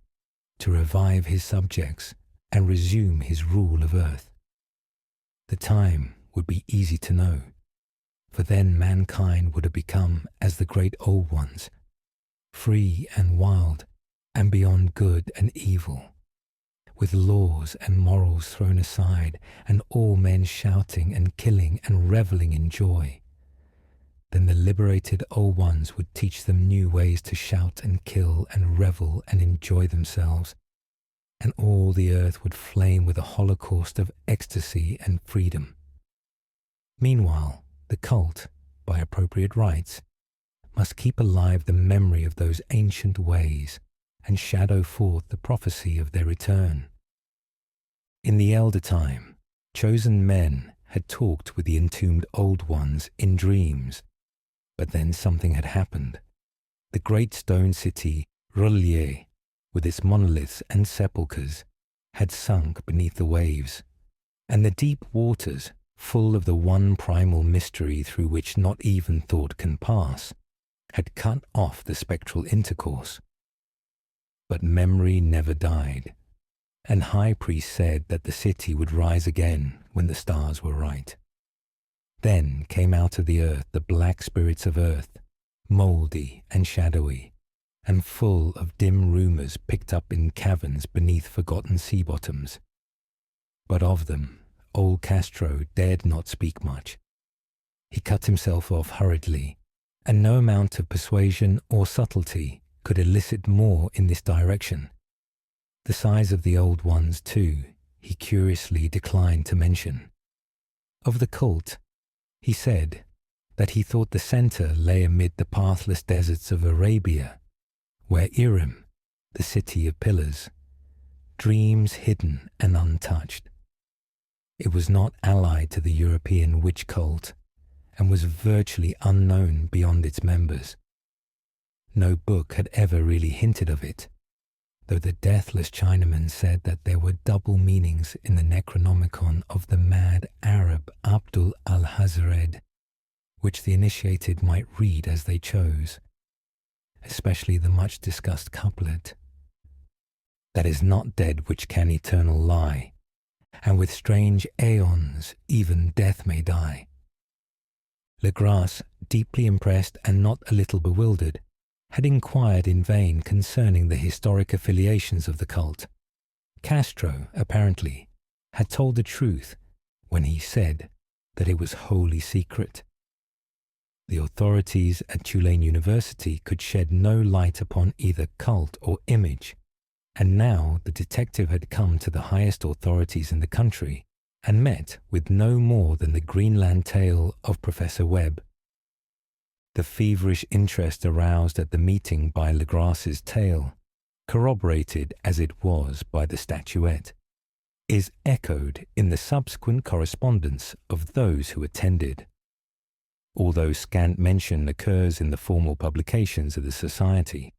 to revive his subjects and resume his rule of earth. The time would be easy to know, for then mankind would have become as the great old ones, free and wild and beyond good and evil, with laws and morals thrown aside and all men shouting and killing and revelling in joy. Then the liberated old ones would teach them new ways to shout and kill and revel and enjoy themselves, and all the earth would flame with a holocaust of ecstasy and freedom. Meanwhile, the cult, by appropriate rites, must keep alive the memory of those ancient ways and shadow forth the prophecy of their return. In the elder time, chosen men had talked with the entombed old ones in dreams, but then something had happened. The great stone city, Relier, with its monoliths and sepulchres, had sunk beneath the waves, and the deep waters, full of the one primal mystery through which not even thought can pass, had cut off the spectral intercourse. But memory never died, and High Priest said that the city would rise again when the stars were right. Then came out of the earth the black spirits of earth, mouldy and shadowy, and full of dim rumours picked up in caverns beneath forgotten sea bottoms. But of them, old Castro dared not speak much. He cut himself off hurriedly and no amount of persuasion or subtlety could elicit more in this direction. The size of the old ones, too, he curiously declined to mention. Of the cult, he said that he thought the center lay amid the pathless deserts of Arabia, where Irim, the city of pillars, dreams hidden and untouched. It was not allied to the European witch cult and was virtually unknown beyond its members. No book had ever really hinted of it, though the deathless Chinaman said that there were double meanings in the Necronomicon of the mad Arab Abdul al-Hazred, which the initiated might read as they chose, especially the much-discussed couplet, "That is not dead which can eternal lie, and with strange aeons even death may die." Legras, deeply impressed and not a little bewildered, had inquired in vain concerning the historic affiliations of the cult. Castro, apparently, had told the truth when he said that it was wholly secret. The authorities at Tulane University could shed no light upon either cult or image, and now the detective had come to the highest authorities in the country and met with no more than the Greenland tale of Professor Webb. The feverish interest aroused at the meeting by Legras's tale, corroborated as it was by the statuette, is echoed in the subsequent correspondence of those who attended. Although scant mention occurs in the formal publications of the Society,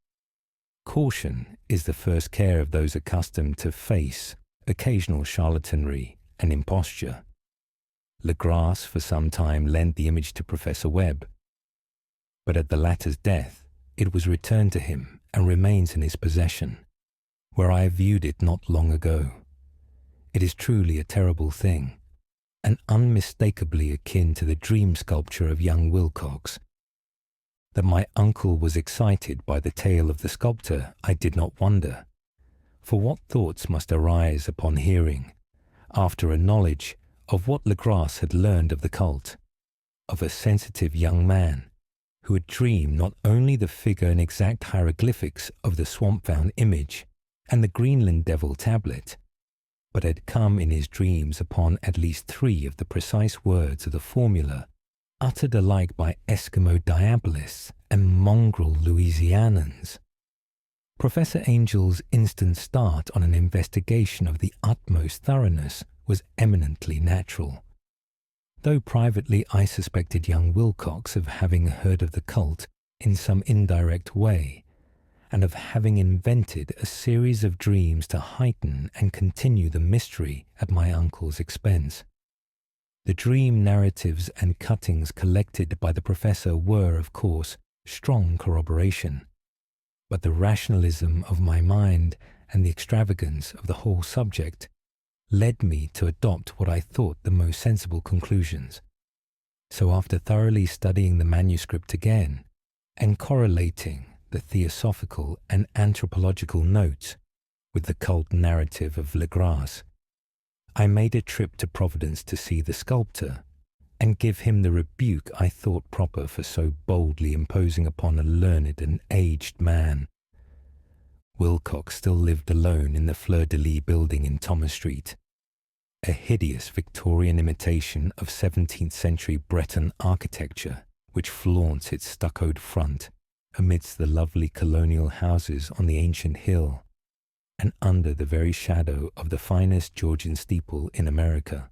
caution is the first care of those accustomed to face occasional charlatanry and imposture. Legras for some time lent the image to Professor Webb, but at the latter's death it was returned to him and remains in his possession, where I viewed it not long ago. It is truly a terrible thing, and unmistakably akin to the dream sculpture of young Wilcox. That my uncle was excited by the tale of the sculptor I did not wonder, for what thoughts must arise upon hearing, after a knowledge of what Legras had learned of the cult, of a sensitive young man who had dreamed not only the figure and exact hieroglyphics of the swamp-found image and the Greenland devil tablet, but had come in his dreams upon at least 3 of the precise words of the formula uttered alike by Eskimo diabolists and mongrel Louisianans. Professor Angel's instant start on an investigation of the utmost thoroughness was eminently natural. Though privately I suspected young Wilcox of having heard of the cult in some indirect way, and of having invented a series of dreams to heighten and continue the mystery at my uncle's expense. The dream narratives and cuttings collected by the professor were, of course, strong corroboration, but the rationalism of my mind and the extravagance of the whole subject led me to adopt what I thought the most sensible conclusions. So after thoroughly studying the manuscript again, and correlating the theosophical and anthropological notes with the cult narrative of Legras, I made a trip to Providence to see the sculptor and give him the rebuke I thought proper for so boldly imposing upon a learned and aged man. Wilcox still lived alone in the Fleur-de-Lis building in Thomas Street, a hideous Victorian imitation of 17th century Breton architecture which flaunts its stuccoed front amidst the lovely colonial houses on the ancient hill and under the very shadow of the finest Georgian steeple in America.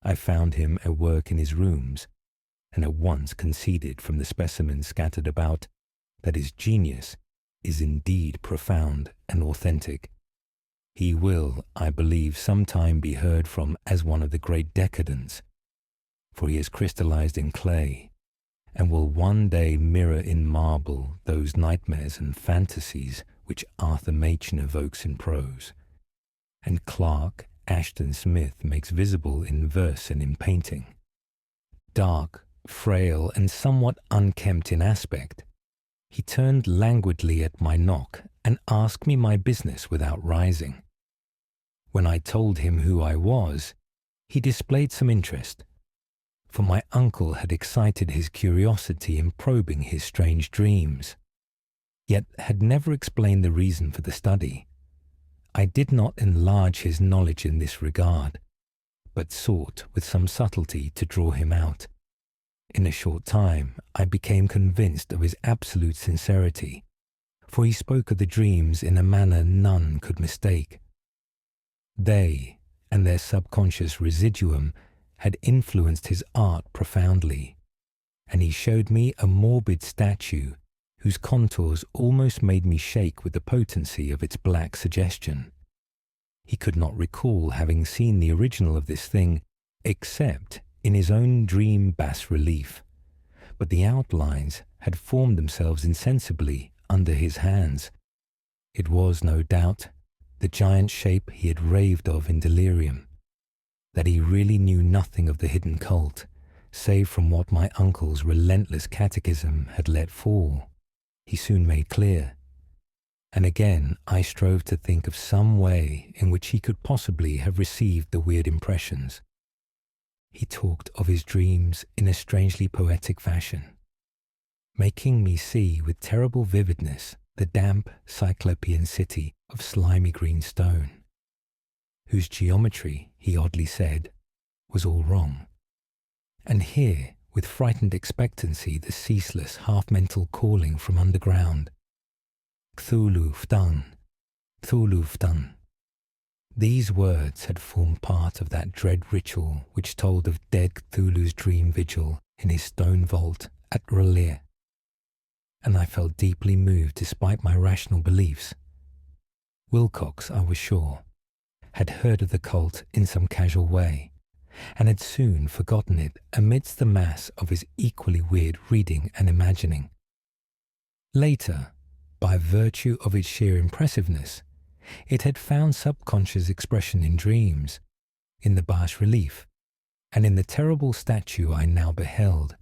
I found him at work in his rooms, and at once conceded from the specimens scattered about that his genius is indeed profound and authentic. He will, I believe, sometime be heard from as one of the great decadents, for he is crystallized in clay, and will one day mirror in marble those nightmares and fantasies which Arthur Machen evokes in prose, and Clark Ashton Smith makes visible in verse and in painting. Dark, frail, and somewhat unkempt in aspect, he turned languidly at my knock and asked me my business without rising. When I told him who I was, he displayed some interest, for my uncle had excited his curiosity in probing his strange dreams, yet had never explained the reason for the study. I did not enlarge his knowledge in this regard, but sought with some subtlety to draw him out. In a short time, I became convinced of his absolute sincerity, for he spoke of the dreams in a manner none could mistake. They, and their subconscious residuum, had influenced his art profoundly, and he showed me a morbid statue whose contours almost made me shake with the potency of its black suggestion. He could not recall having seen the original of this thing except in his own dream bas-relief, but the outlines had formed themselves insensibly under his hands. It was, no doubt, the giant shape he had raved of in delirium. That he really knew nothing of the hidden cult, save from what my uncle's relentless catechism had let fall, he soon made clear. And again I strove to think of some way in which he could possibly have received the weird impressions. He talked of his dreams in a strangely poetic fashion, making me see with terrible vividness the damp Cyclopean city of slimy green stone, whose geometry, he oddly said, was all wrong, and hear with frightened expectancy the ceaseless half-mental calling from underground, Cthulhu ftan, Cthulhu ftan. These words had formed part of that dread ritual which told of dead Cthulhu's dream vigil in his stone vault at R'lyeh, and I felt deeply moved despite my rational beliefs. Wilcox, I was sure, had heard of the cult in some casual way, and had soon forgotten it amidst the mass of his equally weird reading and imagining. Later, by virtue of its sheer impressiveness, it had found subconscious expression in dreams, in the bas-relief, and in the terrible statue I now beheld,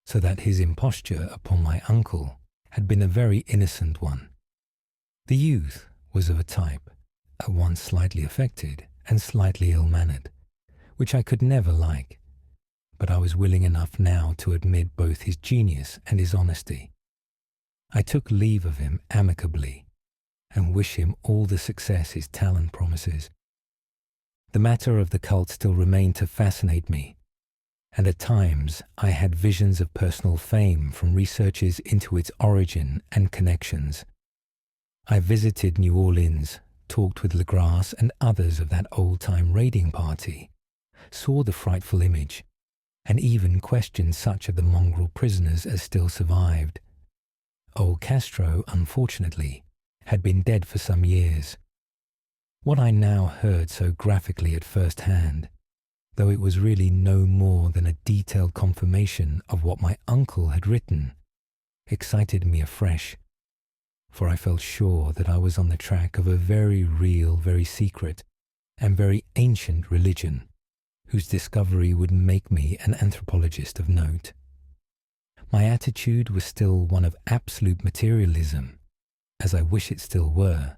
so that his imposture upon my uncle had been a very innocent one. The youth was of a type, at once slightly affected and slightly ill-mannered, which I could never like, but I was willing enough now to admit both his genius and his honesty. I took leave of him amicably, and wish him all the success his talent promises. The matter of the cult still remained to fascinate me, and at times I had visions of personal fame from researches into its origin and connections. I visited New Orleans, talked with Legras and others of that old-time raiding party, saw the frightful image, and even questioned such of the mongrel prisoners as still survived. Old Castro, unfortunately, had been dead for some years. What I now heard so graphically at first hand, though it was really no more than a detailed confirmation of what my uncle had written, excited me afresh, for I felt sure that I was on the track of a very real, very secret, and very ancient religion, whose discovery would make me an anthropologist of note. My attitude was still one of absolute materialism, as I wish it still were,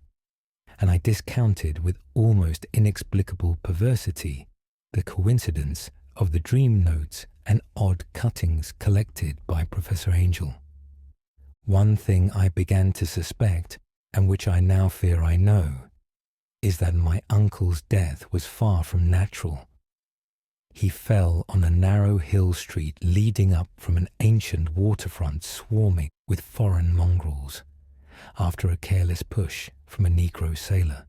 and I discounted with almost inexplicable perversity the coincidence of the dream notes and odd cuttings collected by Professor Angel. One thing I began to suspect, and which I now fear I know, is that my uncle's death was far from natural. He fell on a narrow hill street leading up from an ancient waterfront swarming with foreign mongrels, after a careless push from a Negro sailor.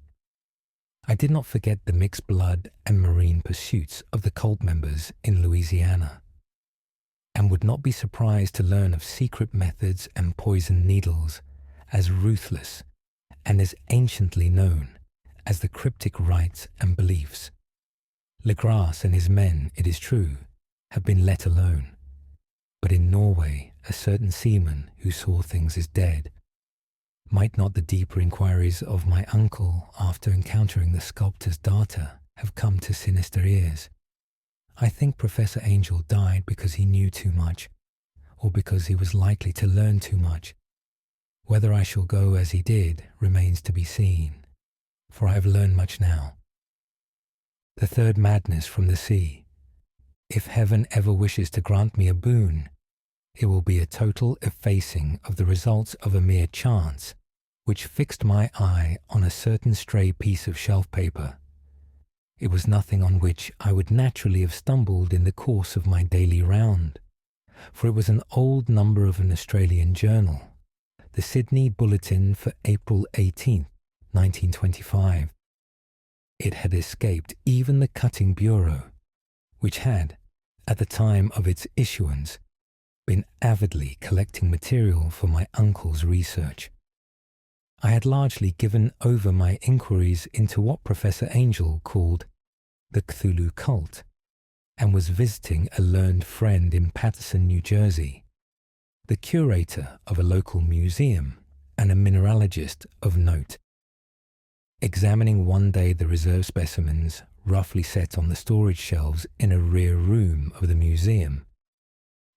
I did not forget the mixed blood and marine pursuits of the cult members in Louisiana, and would not be surprised to learn of secret methods and poison needles as ruthless and as anciently known as the cryptic rites and beliefs. Legras and his men, it is true, have been let alone, but in Norway a certain seaman who saw things as dead. Might not the deeper inquiries of my uncle after encountering the sculptor's data have come to sinister ears? I think Professor Angel died because he knew too much, or because he was likely to learn too much. Whether I shall go as he did remains to be seen, for I have learned much now. The third madness from the sea. if heaven ever wishes to grant me a boon, it will be a total effacing of the results of a mere chance, which fixed my eye on a certain stray piece of shelf paper. It was nothing on which I would naturally have stumbled in the course of my daily round, for it was an old number of an Australian journal, the Sydney Bulletin for April 18th, 1925. It had escaped even the cutting bureau, which had, at the time of its issuance, been avidly collecting material for my uncle's research. I had largely given over my inquiries into what Professor Angel called the Cthulhu cult, and was visiting a learned friend in Paterson, New Jersey, the curator of a local museum and a mineralogist of note. Examining one day the reserve specimens roughly set on the storage shelves in a rear room of the museum,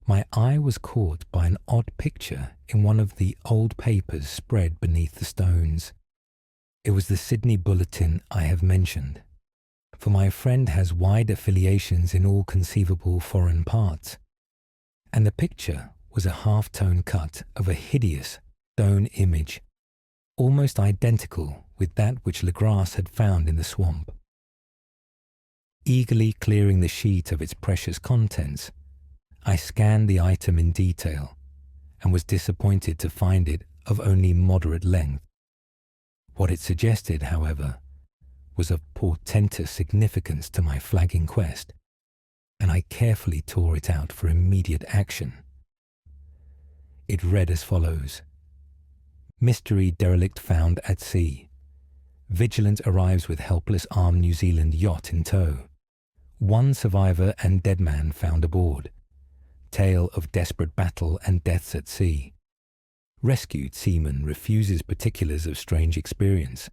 my eye was caught by an odd picture in one of the old papers spread beneath the stones. It was the Sydney Bulletin I have mentioned, for my friend has wide affiliations in all conceivable foreign parts, and the picture was a half-tone cut of a hideous stone image, almost identical with that which Legras had found in the swamp. Eagerly clearing the sheet of its precious contents, I scanned the item in detail and was disappointed to find it of only moderate length. What it suggested, however, was of portentous significance to my flagging quest, and I carefully tore it out for immediate action. It read as follows: Mystery derelict found at sea. Vigilant arrives with helpless armed New Zealand yacht in tow. One survivor and dead man found aboard. Tale of desperate battle and deaths at sea. Rescued seaman refuses particulars of strange experience.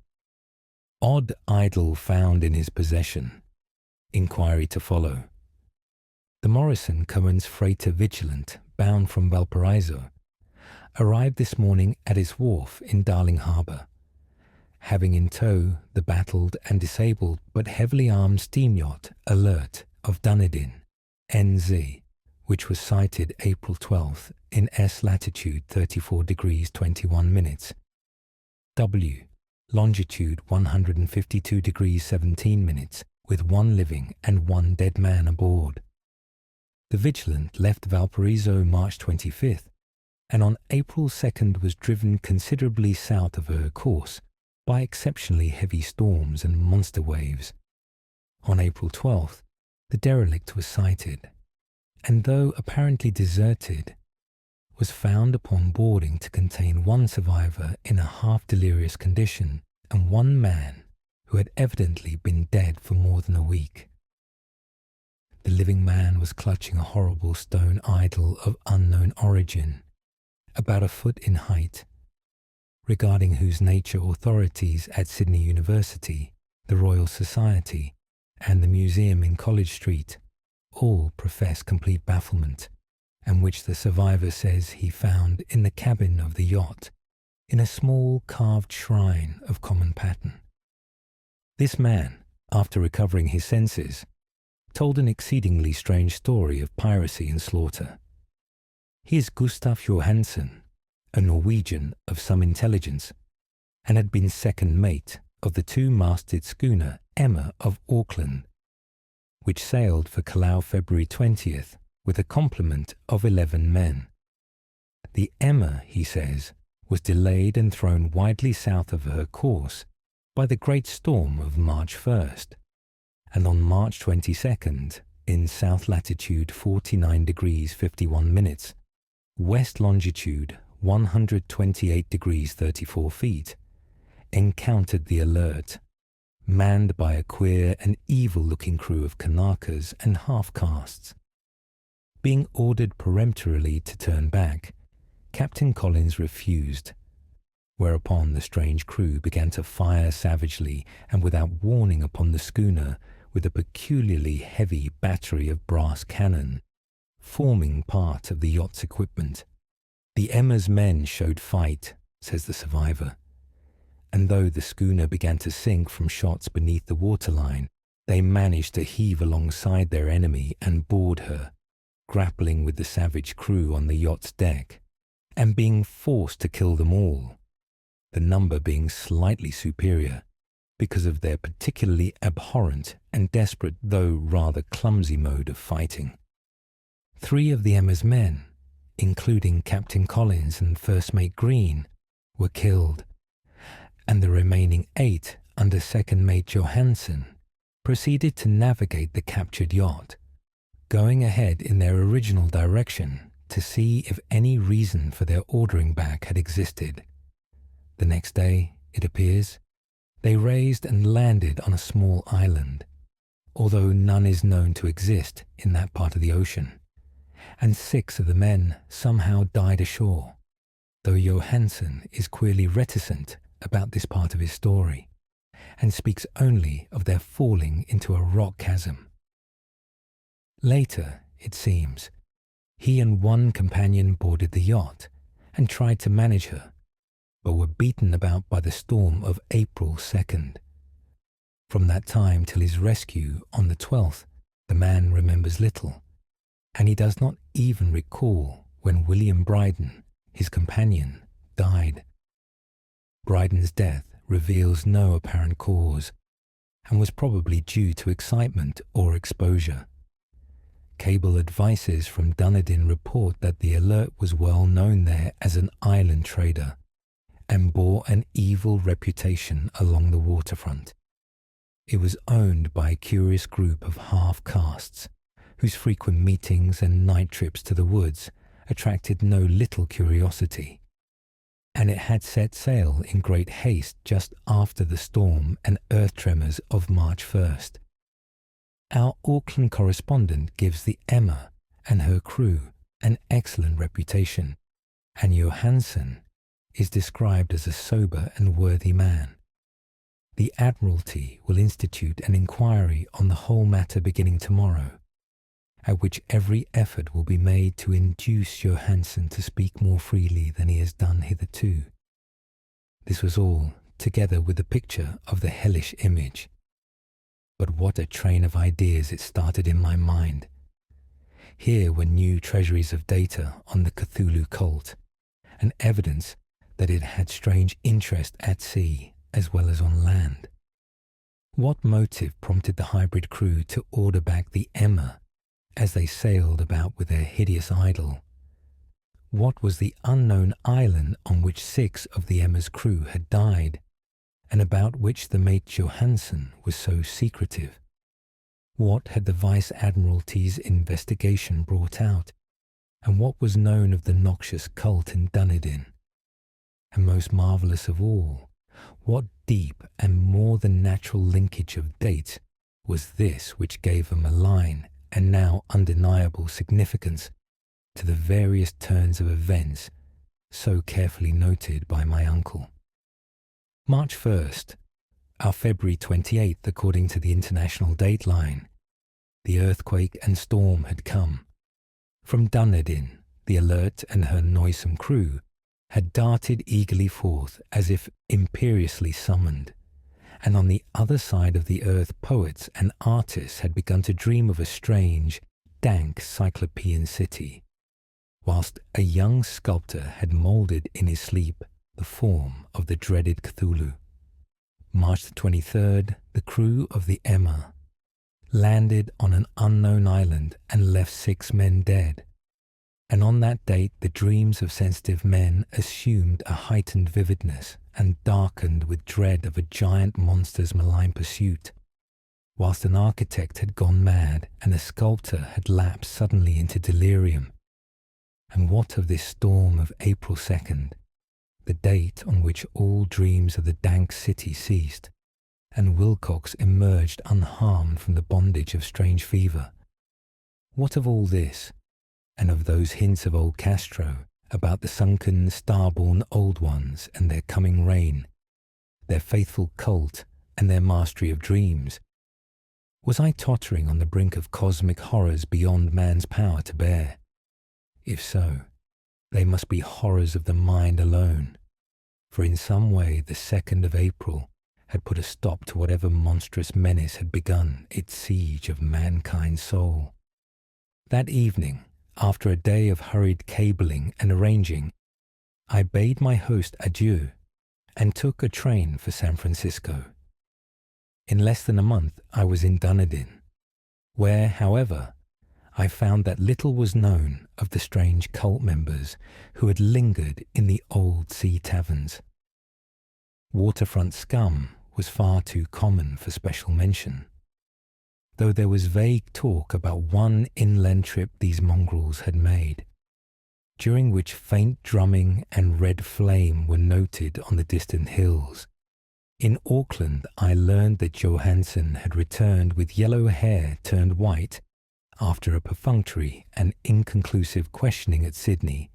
Odd idol found in his possession. Inquiry to follow. The Morrison Cummins freighter Vigilant, bound from Valparaiso, arrived this morning at its wharf in Darling Harbour, having in tow the battled and disabled but heavily armed steam yacht Alert of Dunedin, NZ, which was sighted April 12th in S latitude 34 degrees 21 minutes, W longitude 152 degrees 17 minutes, with one living and one dead man aboard. The Vigilant left Valparaiso March 25th, and on April 2nd was driven considerably south of her course by exceptionally heavy storms and monster waves. On April 12th, the derelict was sighted, and though apparently deserted, was found upon boarding to contain one survivor in a half-delirious condition and one man who had evidently been dead for more than a week. The living man was clutching a horrible stone idol of unknown origin, about a foot in height, regarding whose nature authorities at Sydney University, the Royal Society, and the museum in College Street all profess complete bafflement, and which the survivor says he found in the cabin of the yacht in a small carved shrine of common pattern. This man, after recovering his senses, told an exceedingly strange story of piracy and slaughter. He is Gustaf Johansen, a Norwegian of some intelligence, and had been second mate of the two-masted schooner Emma of Auckland, which sailed for Callao February 20th with a complement of 11 men. The Emma, he says, was delayed and thrown widely south of her course by the great storm of March 1st, and on March 22nd, in south latitude 49 degrees 51 minutes, west longitude 128 degrees 34 feet, encountered the Alert, manned by a queer and evil-looking crew of Kanakas and half-castes. Being ordered peremptorily to turn back, Captain Collins refused, whereupon the strange crew began to fire savagely and without warning upon the schooner with a peculiarly heavy battery of brass cannon, forming part of the yacht's equipment. The Emma's men showed fight, says the survivor, and though the schooner began to sink from shots beneath the waterline, they managed to heave alongside their enemy and board her, grappling with the savage crew on the yacht's deck, and being forced to kill them all, the number being slightly superior because of their particularly abhorrent and desperate though rather clumsy mode of fighting. 3 of the Emma's men, including Captain Collins and First Mate Green, were killed, and the remaining 8 under Second Mate Johansen proceeded to navigate the captured yacht, going ahead in their original direction to see if any reason for their ordering back had existed. The next day, it appears, they raised and landed on a small island, although none is known to exist in that part of the ocean, and 6 of the men somehow died ashore, though Johansen is queerly reticent about this part of his story, and speaks only of their falling into a rock chasm. Later, it seems, he and 1 companion boarded the yacht and tried to manage her, but were beaten about by the storm of April 2nd. From that time till his rescue on the 12th, the man remembers little, and he does not even recall when William Bryden, his companion, died. Bryden's death reveals no apparent cause, and was probably due to excitement or exposure. Cable advices from Dunedin report that the Alert was well known there as an island trader, and bore an evil reputation along the waterfront. It was owned by a curious group of half-castes, whose frequent meetings and night trips to the woods attracted no little curiosity, and it had set sail in great haste just after the storm and earth tremors of March 1st. Our Auckland correspondent gives the Emma and her crew an excellent reputation, and Johansen is described as a sober and worthy man. The Admiralty will institute an inquiry on the whole matter beginning tomorrow, at which every effort will be made to induce Johansen to speak more freely than he has done hitherto. This was all, together with the picture of the hellish image. But what a train of ideas it started in my mind. Here were new treasuries of data on the Cthulhu cult, and evidence that it had strange interest at sea as well as on land. What motive prompted the hybrid crew to order back the Emma as they sailed about with their hideous idol? What was the unknown island on which 6 of the Emma's crew had died, and about which the mate Johansen was so secretive? What had the Vice-Admiralty's investigation brought out, and what was known of the noxious cult in Dunedin? And most marvellous of all, what deep and more than natural linkage of dates was this which gave a malign and now undeniable significance to the various turns of events so carefully noted by my uncle. March 1st, our February 28th according to the international dateline, the earthquake and storm had come. From Dunedin, the Alert and her noisome crew had darted eagerly forth as if imperiously summoned, and on the other side of the earth poets and artists had begun to dream of a strange, dank cyclopean city, whilst a young sculptor had moulded in his sleep the form of the dreaded Cthulhu. March the 23rd, the crew of the Emma landed on an unknown island and left 6 men dead, and on that date the dreams of sensitive men assumed a heightened vividness and darkened with dread of a giant monster's malign pursuit, whilst an architect had gone mad and a sculptor had lapsed suddenly into delirium. And what of this storm of April 2nd, the date on which all dreams of the dank city ceased, and Wilcox emerged unharmed from the bondage of strange fever? What of all this, and of those hints of old Castro about the sunken, star-born old ones and their coming reign, their faithful cult and their mastery of dreams? Was I tottering on the brink of cosmic horrors beyond man's power to bear? If so, they must be horrors of the mind alone, for in some way the 2nd of April had put a stop to whatever monstrous menace had begun its siege of mankind's soul. That evening, after a day of hurried cabling and arranging, I bade my host adieu and took a train for San Francisco. In less than a month, I was in Dunedin, where, however, I found that little was known of the strange cult members who had lingered in the old sea taverns. Waterfront scum was far too common for special mention, though there was vague talk about one inland trip these mongrels had made, during which faint drumming and red flame were noted on the distant hills. In Auckland, I learned that Johansen had returned with yellow hair turned white after a perfunctory and inconclusive questioning at Sydney,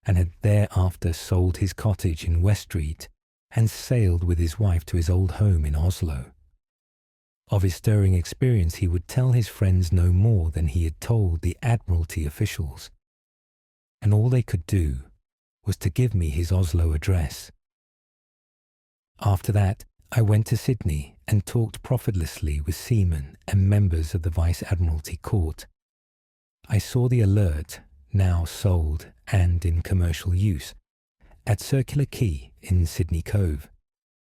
and had thereafter sold his cottage in West Street and sailed with his wife to his old home in Oslo. Of his stirring experience he would tell his friends no more than he had told the Admiralty officials, and all they could do was to give me his Oslo address. After that, I went to Sydney and talked profitlessly with seamen and members of the Vice-Admiralty Court. I saw the Alert, now sold and in commercial use, at Circular Quay in Sydney Cove,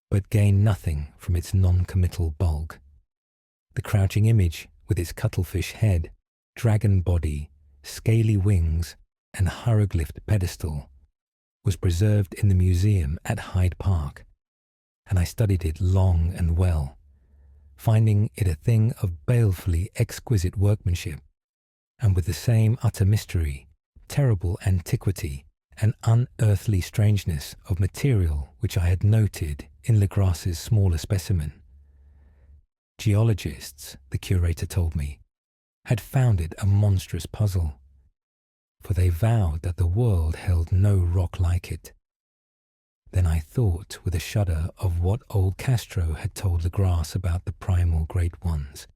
but gained nothing from its non-committal bulk. The crouching image, with its cuttlefish head, dragon body, scaly wings, and hieroglyphed pedestal, was preserved in the museum at Hyde Park, and I studied it long and well, finding it a thing of balefully exquisite workmanship, and with the same utter mystery, terrible antiquity, and unearthly strangeness of material which I had noted in Legras's smaller specimen. Geologists, the curator told me, had found it a monstrous puzzle, for they vowed that the world held no rock like it. Then I thought with a shudder of what old Castro had told Legras about the primal great ones.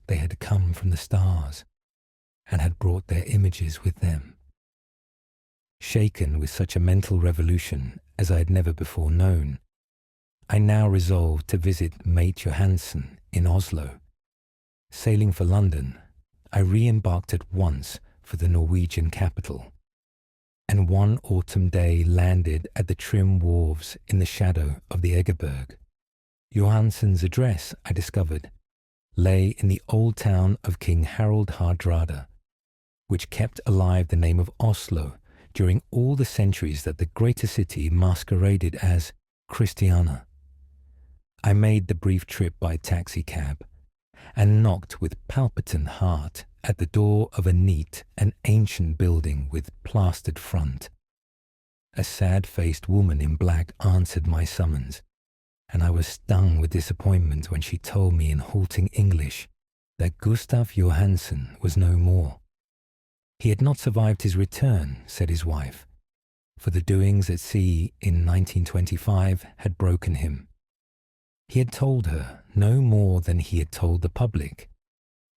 They had come from the stars and had brought their images with them. Shaken with such a mental revolution as I had never before known, I now resolved to visit Mate Johansen in Oslo. Sailing for London, I re-embarked at once for the Norwegian capital, and one autumn day landed at the trim wharves in the shadow of the Egeberg. Johansen's address, I discovered, lay in the old town of King Harald Hardrada, which kept alive the name of Oslo during all the centuries that the greater city masqueraded as Christiana. I made the brief trip by taxicab, and knocked with palpitant heart at the door of a neat and ancient building with plastered front. A sad-faced woman in black answered my summons, and I was stung with disappointment when she told me in halting English that Gustav Johansen was no more. He had not survived his return, said his wife, for the doings at sea in 1925 had broken him. He had told her no more than he had told the public,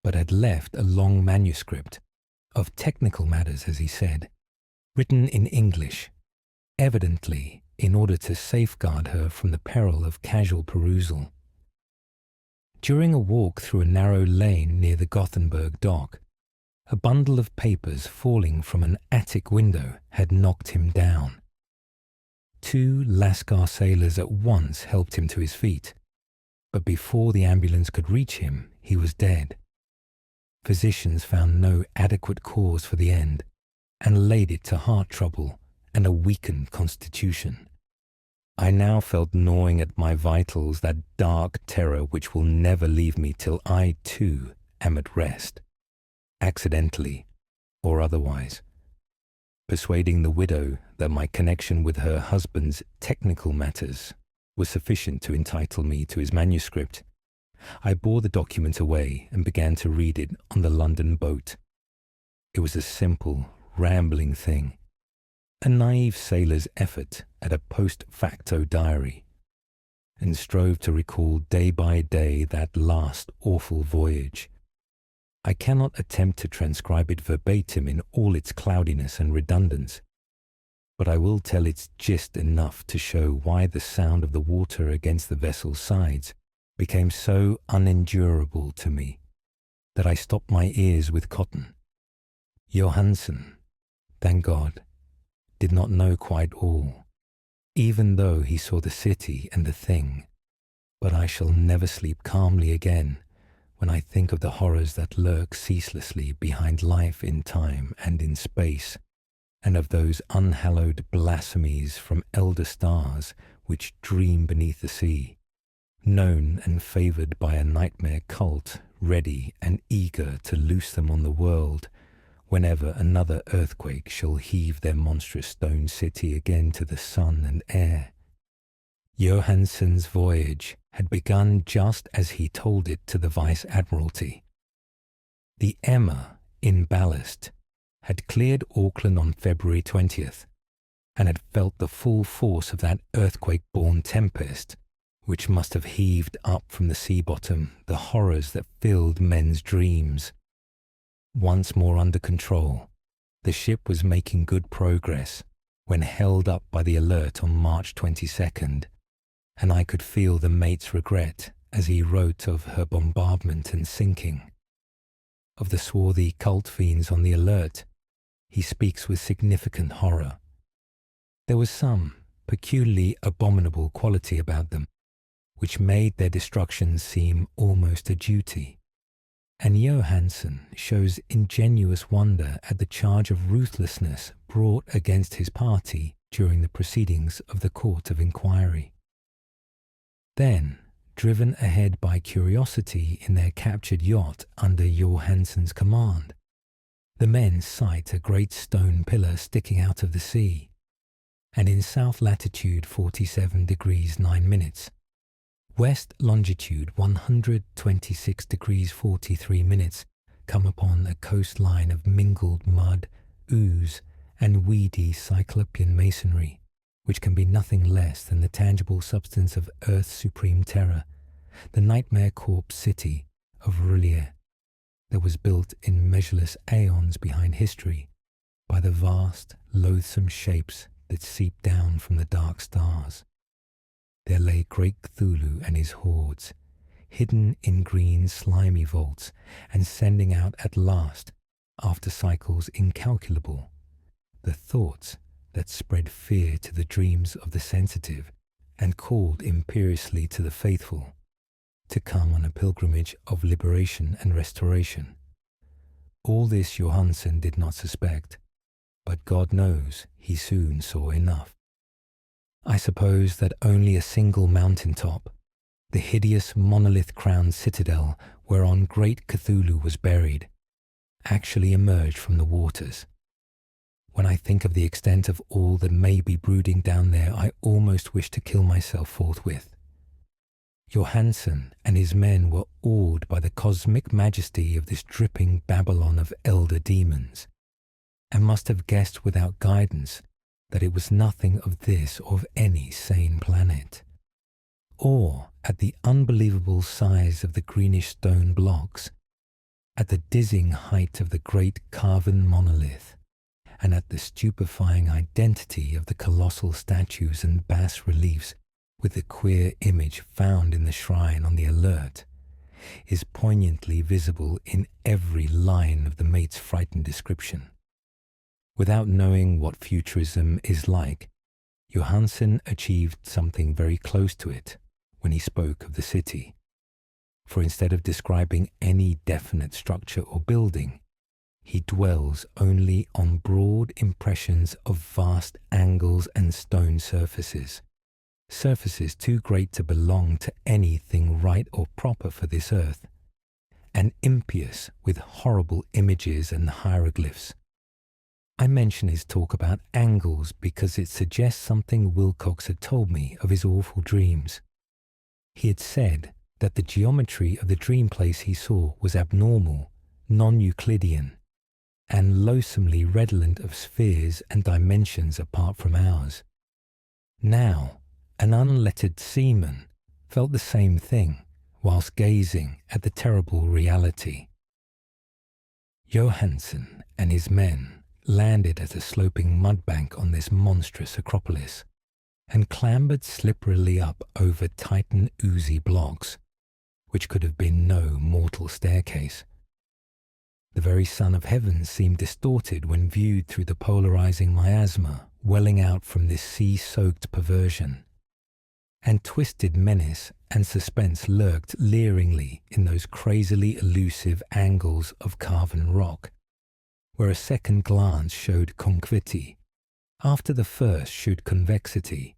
but had left a long manuscript, of technical matters as he said, written in English, evidently in order to safeguard her from the peril of casual perusal. During a walk through a narrow lane near the Gothenburg dock, a bundle of papers falling from an attic window had knocked him down. 2 Lascar sailors at once helped him to his feet, but before the ambulance could reach him, he was dead. Physicians found no adequate cause for the end, and laid it to heart trouble and a weakened constitution. I now felt gnawing at my vitals that dark terror which will never leave me till I, too, am at rest, accidentally or otherwise. Persuading the widow that my connection with her husband's technical matters was sufficient to entitle me to his manuscript, I bore the document away and began to read it on the London boat. It was a simple, rambling thing, a naive sailor's effort at a post facto diary, and strove to recall day by day that last awful voyage. I cannot attempt to transcribe it verbatim in all its cloudiness and redundance, but I will tell its gist enough to show why the sound of the water against the vessel's sides became so unendurable to me that I stopped my ears with cotton. Johansen, thank God, did not know quite all, even though he saw the city and the thing. But I shall never sleep calmly again when I think of the horrors that lurk ceaselessly behind life in time and in space, and of those unhallowed blasphemies from elder stars which dream beneath the sea, known and favoured by a nightmare cult ready and eager to loose them on the world whenever another earthquake shall heave their monstrous stone city again to the sun and air. Johansen's voyage had begun just as he told it to the Vice-Admiralty. The Emma, in ballast, had cleared Auckland on February 20th, and had felt the full force of that earthquake-born tempest, which must have heaved up from the sea bottom the horrors that filled men's dreams. Once more under control, the ship was making good progress when held up by the Alert on March 22nd, and I could feel the mate's regret as he wrote of her bombardment and sinking. Of the swarthy cult fiends on the Alert, he speaks with significant horror. There was some peculiarly abominable quality about them, which made their destruction seem almost a duty. And Johansen shows ingenuous wonder at the charge of ruthlessness brought against his party during the proceedings of the Court of Inquiry. Then, driven ahead by curiosity in their captured yacht under Johansen's command, the men sight a great stone pillar sticking out of the sea, and in south latitude 47 degrees 9 minutes, west longitude 126 degrees 43 minutes, come upon a coastline of mingled mud, ooze, and weedy cyclopean masonry, which can be nothing less than the tangible substance of Earth's supreme terror, the nightmare corpse city of R'lyeh, that was built in measureless aeons behind history by the vast, loathsome shapes that seep down from the dark stars. There lay great Cthulhu and his hordes, hidden in green slimy vaults and sending out at last, after cycles incalculable, the thoughts that spread fear to the dreams of the sensitive and called imperiously to the faithful to come on a pilgrimage of liberation and restoration. All this Johansen did not suspect, but God knows he soon saw enough. I suppose that only a single mountain top, the hideous monolith-crowned citadel whereon great Cthulhu was buried, actually emerged from the waters. When I think of the extent of all that may be brooding down there, I almost wish to kill myself forthwith. Johansen and his men were awed by the cosmic majesty of this dripping Babylon of elder demons, and must have guessed without guidance that it was nothing of this or of any sane planet, or at the unbelievable size of the greenish stone blocks, at the dizzying height of the great carven monolith, and at the stupefying identity of the colossal statues and bas-reliefs with the queer image found in the shrine on the Alert, is poignantly visible in every line of the mate's frightened description. Without knowing what futurism is like, Johansen achieved something very close to it when he spoke of the city. For instead of describing any definite structure or building, he dwells only on broad impressions of vast angles and stone surfaces, surfaces too great to belong to anything right or proper for this earth, and impious with horrible images and hieroglyphs. I mention his talk about angles because it suggests something Wilcox had told me of his awful dreams. He had said that the geometry of the dream place he saw was abnormal, non-Euclidean, and loathsomely redolent of spheres and dimensions apart from ours. Now, an unlettered seaman felt the same thing whilst gazing at the terrible reality. Johansen and his men landed at a sloping mud bank on this monstrous acropolis, and clambered slipperily up over Titan oozy blocks, which could have been no mortal staircase. The very sun of heaven seemed distorted when viewed through the polarizing miasma welling out from this sea-soaked perversion, and twisted menace and suspense lurked leeringly in those crazily elusive angles of carven rock, where a second glance showed concavity, after the first showed convexity.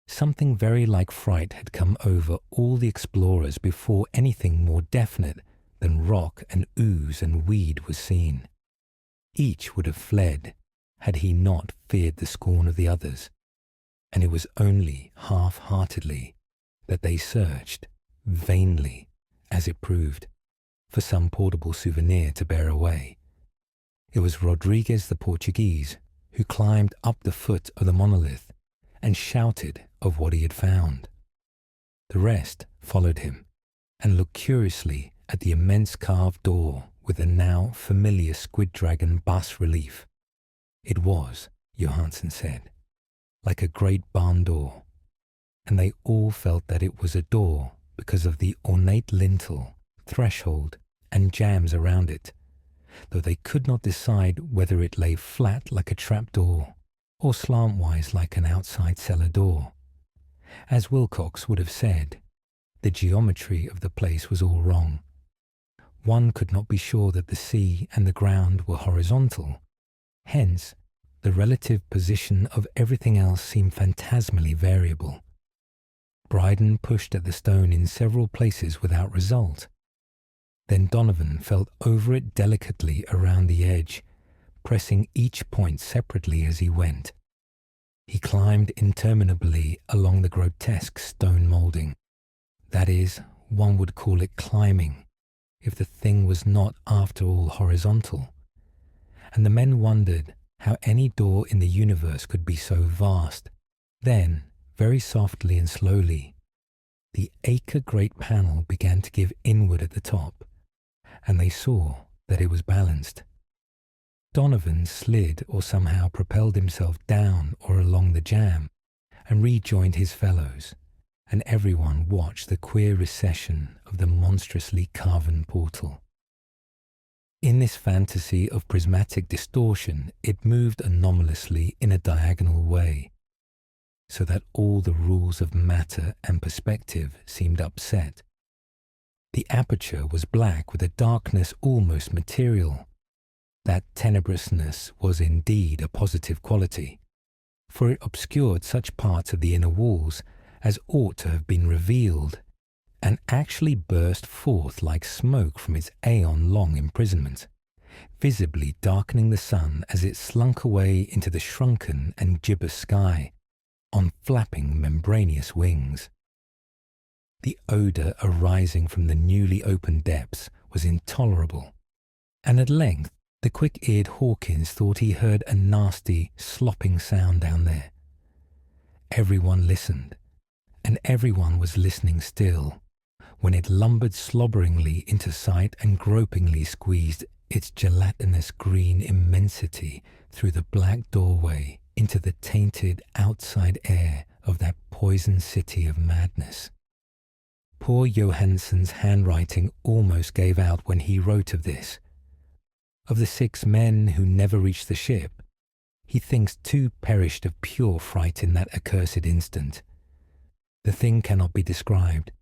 Something very like fright had come over all the explorers before anything more definite than rock and ooze and weed was seen. Each would have fled had he not feared the scorn of the others, and it was only half-heartedly that they searched, vainly, as it proved, for some portable souvenir to bear away. It was Rodriguez the Portuguese who climbed up the foot of the monolith and shouted of what he had found. The rest followed him and looked curiously at the immense carved door with the now familiar squid dragon bas-relief. It was, Johansen said, like a great barn door, and they all felt that it was a door because of the ornate lintel, threshold, and jambs around it, though they could not decide whether it lay flat like a trapdoor or slantwise like an outside cellar door. As Wilcox would have said, the geometry of the place was all wrong. One could not be sure that the sea and the ground were horizontal. Hence, the relative position of everything else seemed phantasmally variable. Bryden pushed at the stone in several places without result. Then Donovan felt over it delicately around the edge, pressing each point separately as he went. He climbed interminably along the grotesque stone moulding. That is, one would call it climbing, if the thing was not after all horizontal. And the men wondered how any door in the universe could be so vast. Then, very softly and slowly, the acre-great panel began to give inward at the top, and they saw that it was balanced. Donovan slid or somehow propelled himself down or along the jamb and rejoined his fellows, and everyone watched the queer recession of the monstrously carven portal. In this fantasy of prismatic distortion, it moved anomalously in a diagonal way, so that all the rules of matter and perspective seemed upset. The aperture was black with a darkness almost material. That tenebrousness was indeed a positive quality, for it obscured such parts of the inner walls as ought to have been revealed, and actually burst forth like smoke from its aeon-long imprisonment, visibly darkening the sun as it slunk away into the shrunken and gibbous sky on flapping membranous wings. The odour arising from the newly opened depths was intolerable, and at length the quick-eared Hawkins thought he heard a nasty, slopping sound down there. Everyone listened, and everyone was listening still, when it lumbered slobberingly into sight and gropingly squeezed its gelatinous green immensity through the black doorway into the tainted outside air of that poison city of madness. Poor Johansen's handwriting almost gave out when he wrote of this. Of the 6 men who never reached the ship, he thinks 2 perished of pure fright in that accursed instant. The thing cannot be described.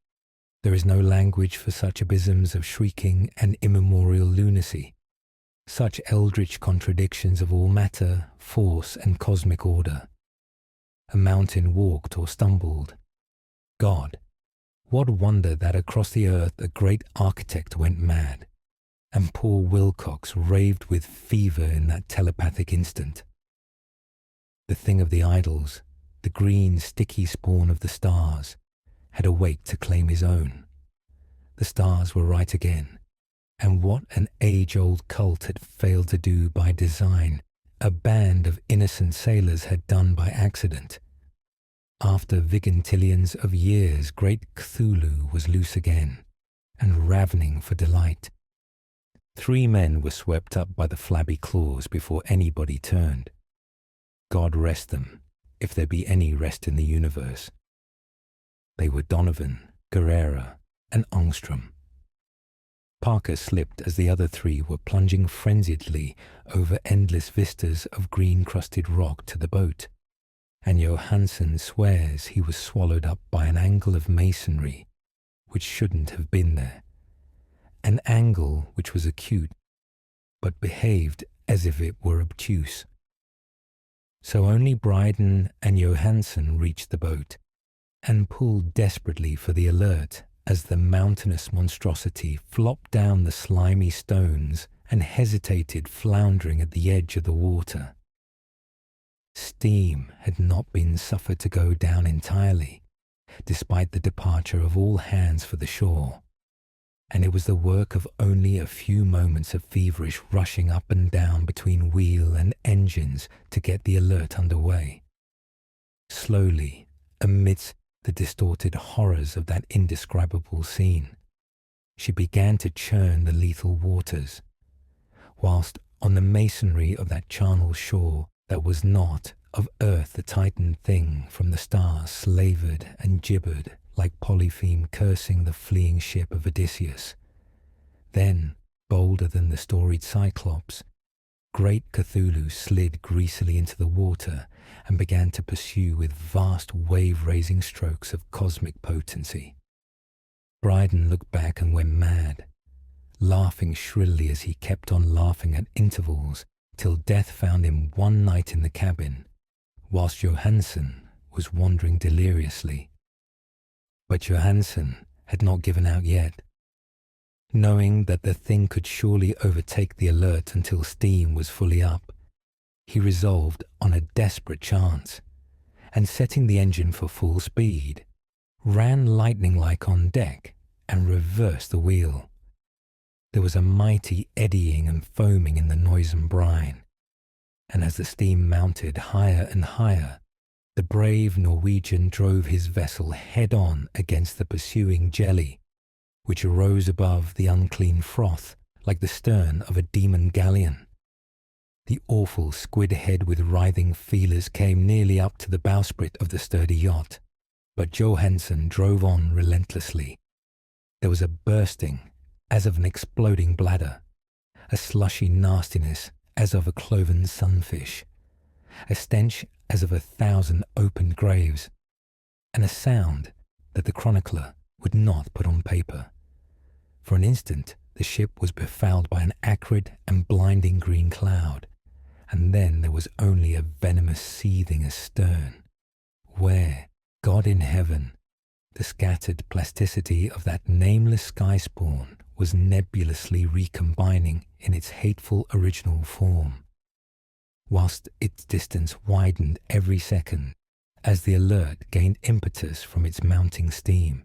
There is no language for such abysms of shrieking and immemorial lunacy, such eldritch contradictions of all matter, force, and cosmic order. A mountain walked or stumbled. God, what wonder that across the earth a great architect went mad, and poor Wilcox raved with fever in that telepathic instant. The thing of the idols, the green sticky spawn of the stars, had awaked to claim his own. The stars were right again, and what an age-old cult had failed to do by design, a band of innocent sailors had done by accident. After vigintillions of years, great Cthulhu was loose again, and ravening for delight. 3 men were swept up by the flabby claws before anybody turned. God rest them, if there be any rest in the universe. They were Donovan, Guerrera, and Ångström. Parker slipped as the other 3 were plunging frenziedly over endless vistas of green-crusted rock to the boat, and Johansson swears he was swallowed up by an angle of masonry which shouldn't have been there, an angle which was acute, but behaved as if it were obtuse. So only Bryden and Johansson reached the boat, and pulled desperately for the Alert as the mountainous monstrosity flopped down the slimy stones and hesitated, floundering at the edge of the water. Steam had not been suffered to go down entirely, despite the departure of all hands for the shore, and it was the work of only a few moments of feverish rushing up and down between wheel and engines to get the Alert under way. Slowly, amidst the distorted horrors of that indescribable scene, she began to churn the lethal waters, whilst on the masonry of that charnel shore that was not of earth the tightened thing from the stars slavered and gibbered like Polypheme cursing the fleeing ship of Odysseus. Then, bolder than the storied Cyclops, great Cthulhu slid greasily into the water and began to pursue with vast wave-raising strokes of cosmic potency. Bryden looked back and went mad, laughing shrilly as he kept on laughing at intervals till death found him one night in the cabin, whilst Johansson was wandering deliriously. But Johansson had not given out yet. Knowing that the thing could surely overtake the Alert until steam was fully up, he resolved on a desperate chance, and setting the engine for full speed, ran lightning-like on deck and reversed the wheel. There was a mighty eddying and foaming in the noisome brine, and as the steam mounted higher and higher, the brave Norwegian drove his vessel head-on against the pursuing jelly, which arose above the unclean froth like the stern of a demon galleon. The awful squid head with writhing feelers came nearly up to the bowsprit of the sturdy yacht, but Johansson drove on relentlessly. There was a bursting as of an exploding bladder, a slushy nastiness as of a cloven sunfish, a stench as of 1,000 opened graves, and a sound that the chronicler would not put on paper. For an instant the ship was befouled by an acrid and blinding green cloud, and then there was only a venomous seething astern, where, God in heaven, the scattered plasticity of that nameless sky spawn was nebulously recombining in its hateful original form, whilst its distance widened every second as the Alert gained impetus from its mounting steam.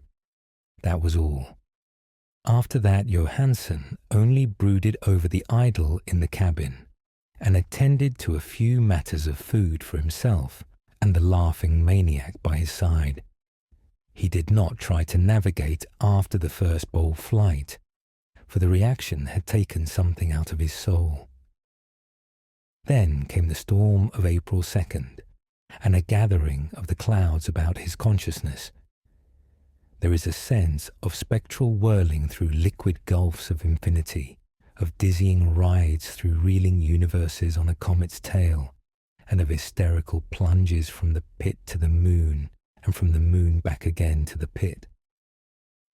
That was all. After that, Johansson only brooded over the idol in the cabin and attended to a few matters of food for himself and the laughing maniac by his side. He did not try to navigate after the first bold flight, for the reaction had taken something out of his soul. Then came the storm of April 2nd, and a gathering of the clouds about his consciousness. There is a sense of spectral whirling through liquid gulfs of infinity, of dizzying rides through reeling universes on a comet's tail, and of hysterical plunges from the pit to the moon, and from the moon back again to the pit,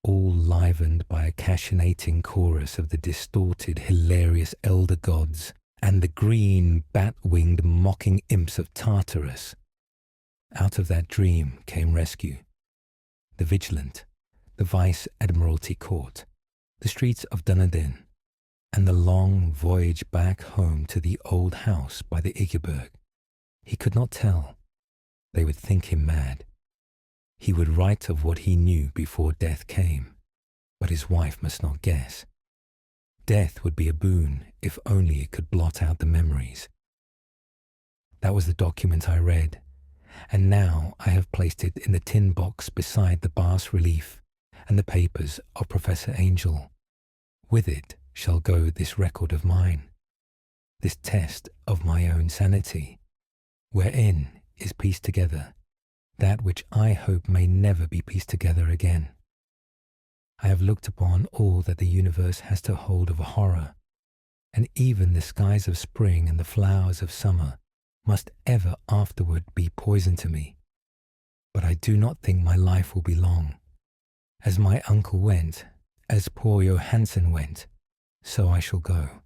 all livened by a cachinating chorus of the distorted, hilarious elder gods and the green, bat-winged mocking imps of Tartarus. Out of that dream came rescue. The Vigilant, the Vice Admiralty Court, the streets of Dunedin, and the long voyage back home to the old house by the Iggeberg. He could not tell. They would think him mad. He would write of what he knew before death came, but his wife must not guess. Death would be a boon if only it could blot out the memories. That was the document I read, and now I have placed it in the tin box beside the bas relief and the papers of Professor Angel. With it shall go this record of mine, this test of my own sanity, wherein is pieced together that which I hope may never be pieced together again. I have looked upon all that the universe has to hold of horror, and even the skies of spring and the flowers of summer must ever afterward be poison to me. But I do not think my life will be long. As my uncle went, as poor Johansen went, so I shall go.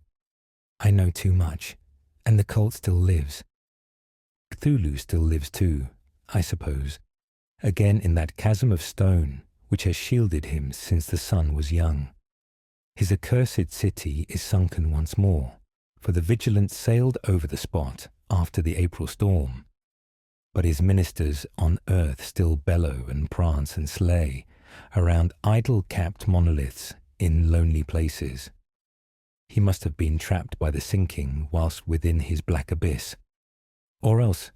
I know too much, and the cult still lives. Cthulhu still lives too, I suppose, again in that chasm of stone which has shielded him since the sun was young. His accursed city is sunken once more, for the Vigilance sailed over the spot after the April storm. But his ministers on earth still bellow and prance and slay around idol-capped monoliths in lonely places. He must have been trapped by the sinking whilst within his black abyss, or else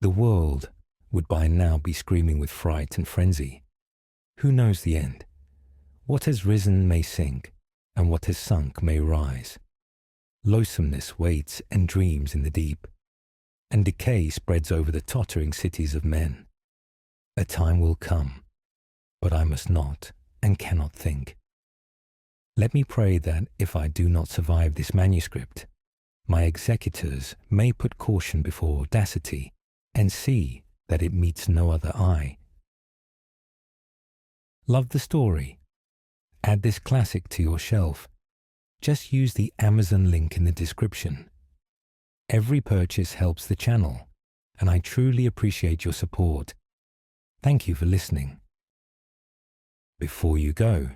the world would by now be screaming with fright and frenzy. Who knows the end? What has risen may sink, and what has sunk may rise. Loathsomeness waits and dreams in the deep, and decay spreads over the tottering cities of men. A time will come, but I must not and cannot think. Let me pray that if I do not survive this manuscript, my executors may put caution before audacity and see that it meets no other eye. Love the story? Add this classic to your shelf. Just use the Amazon link in the description. Every purchase helps the channel, and I truly appreciate your support. Thank you for listening. Before you go,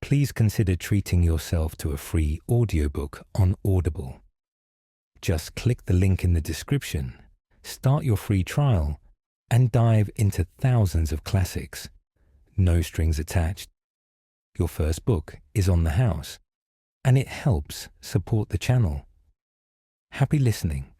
please consider treating yourself to a free audiobook on Audible. Just click the link in the description, start your free trial, and dive into thousands of classics. No strings attached. Your first book is on the house, and it helps support the channel. Happy listening.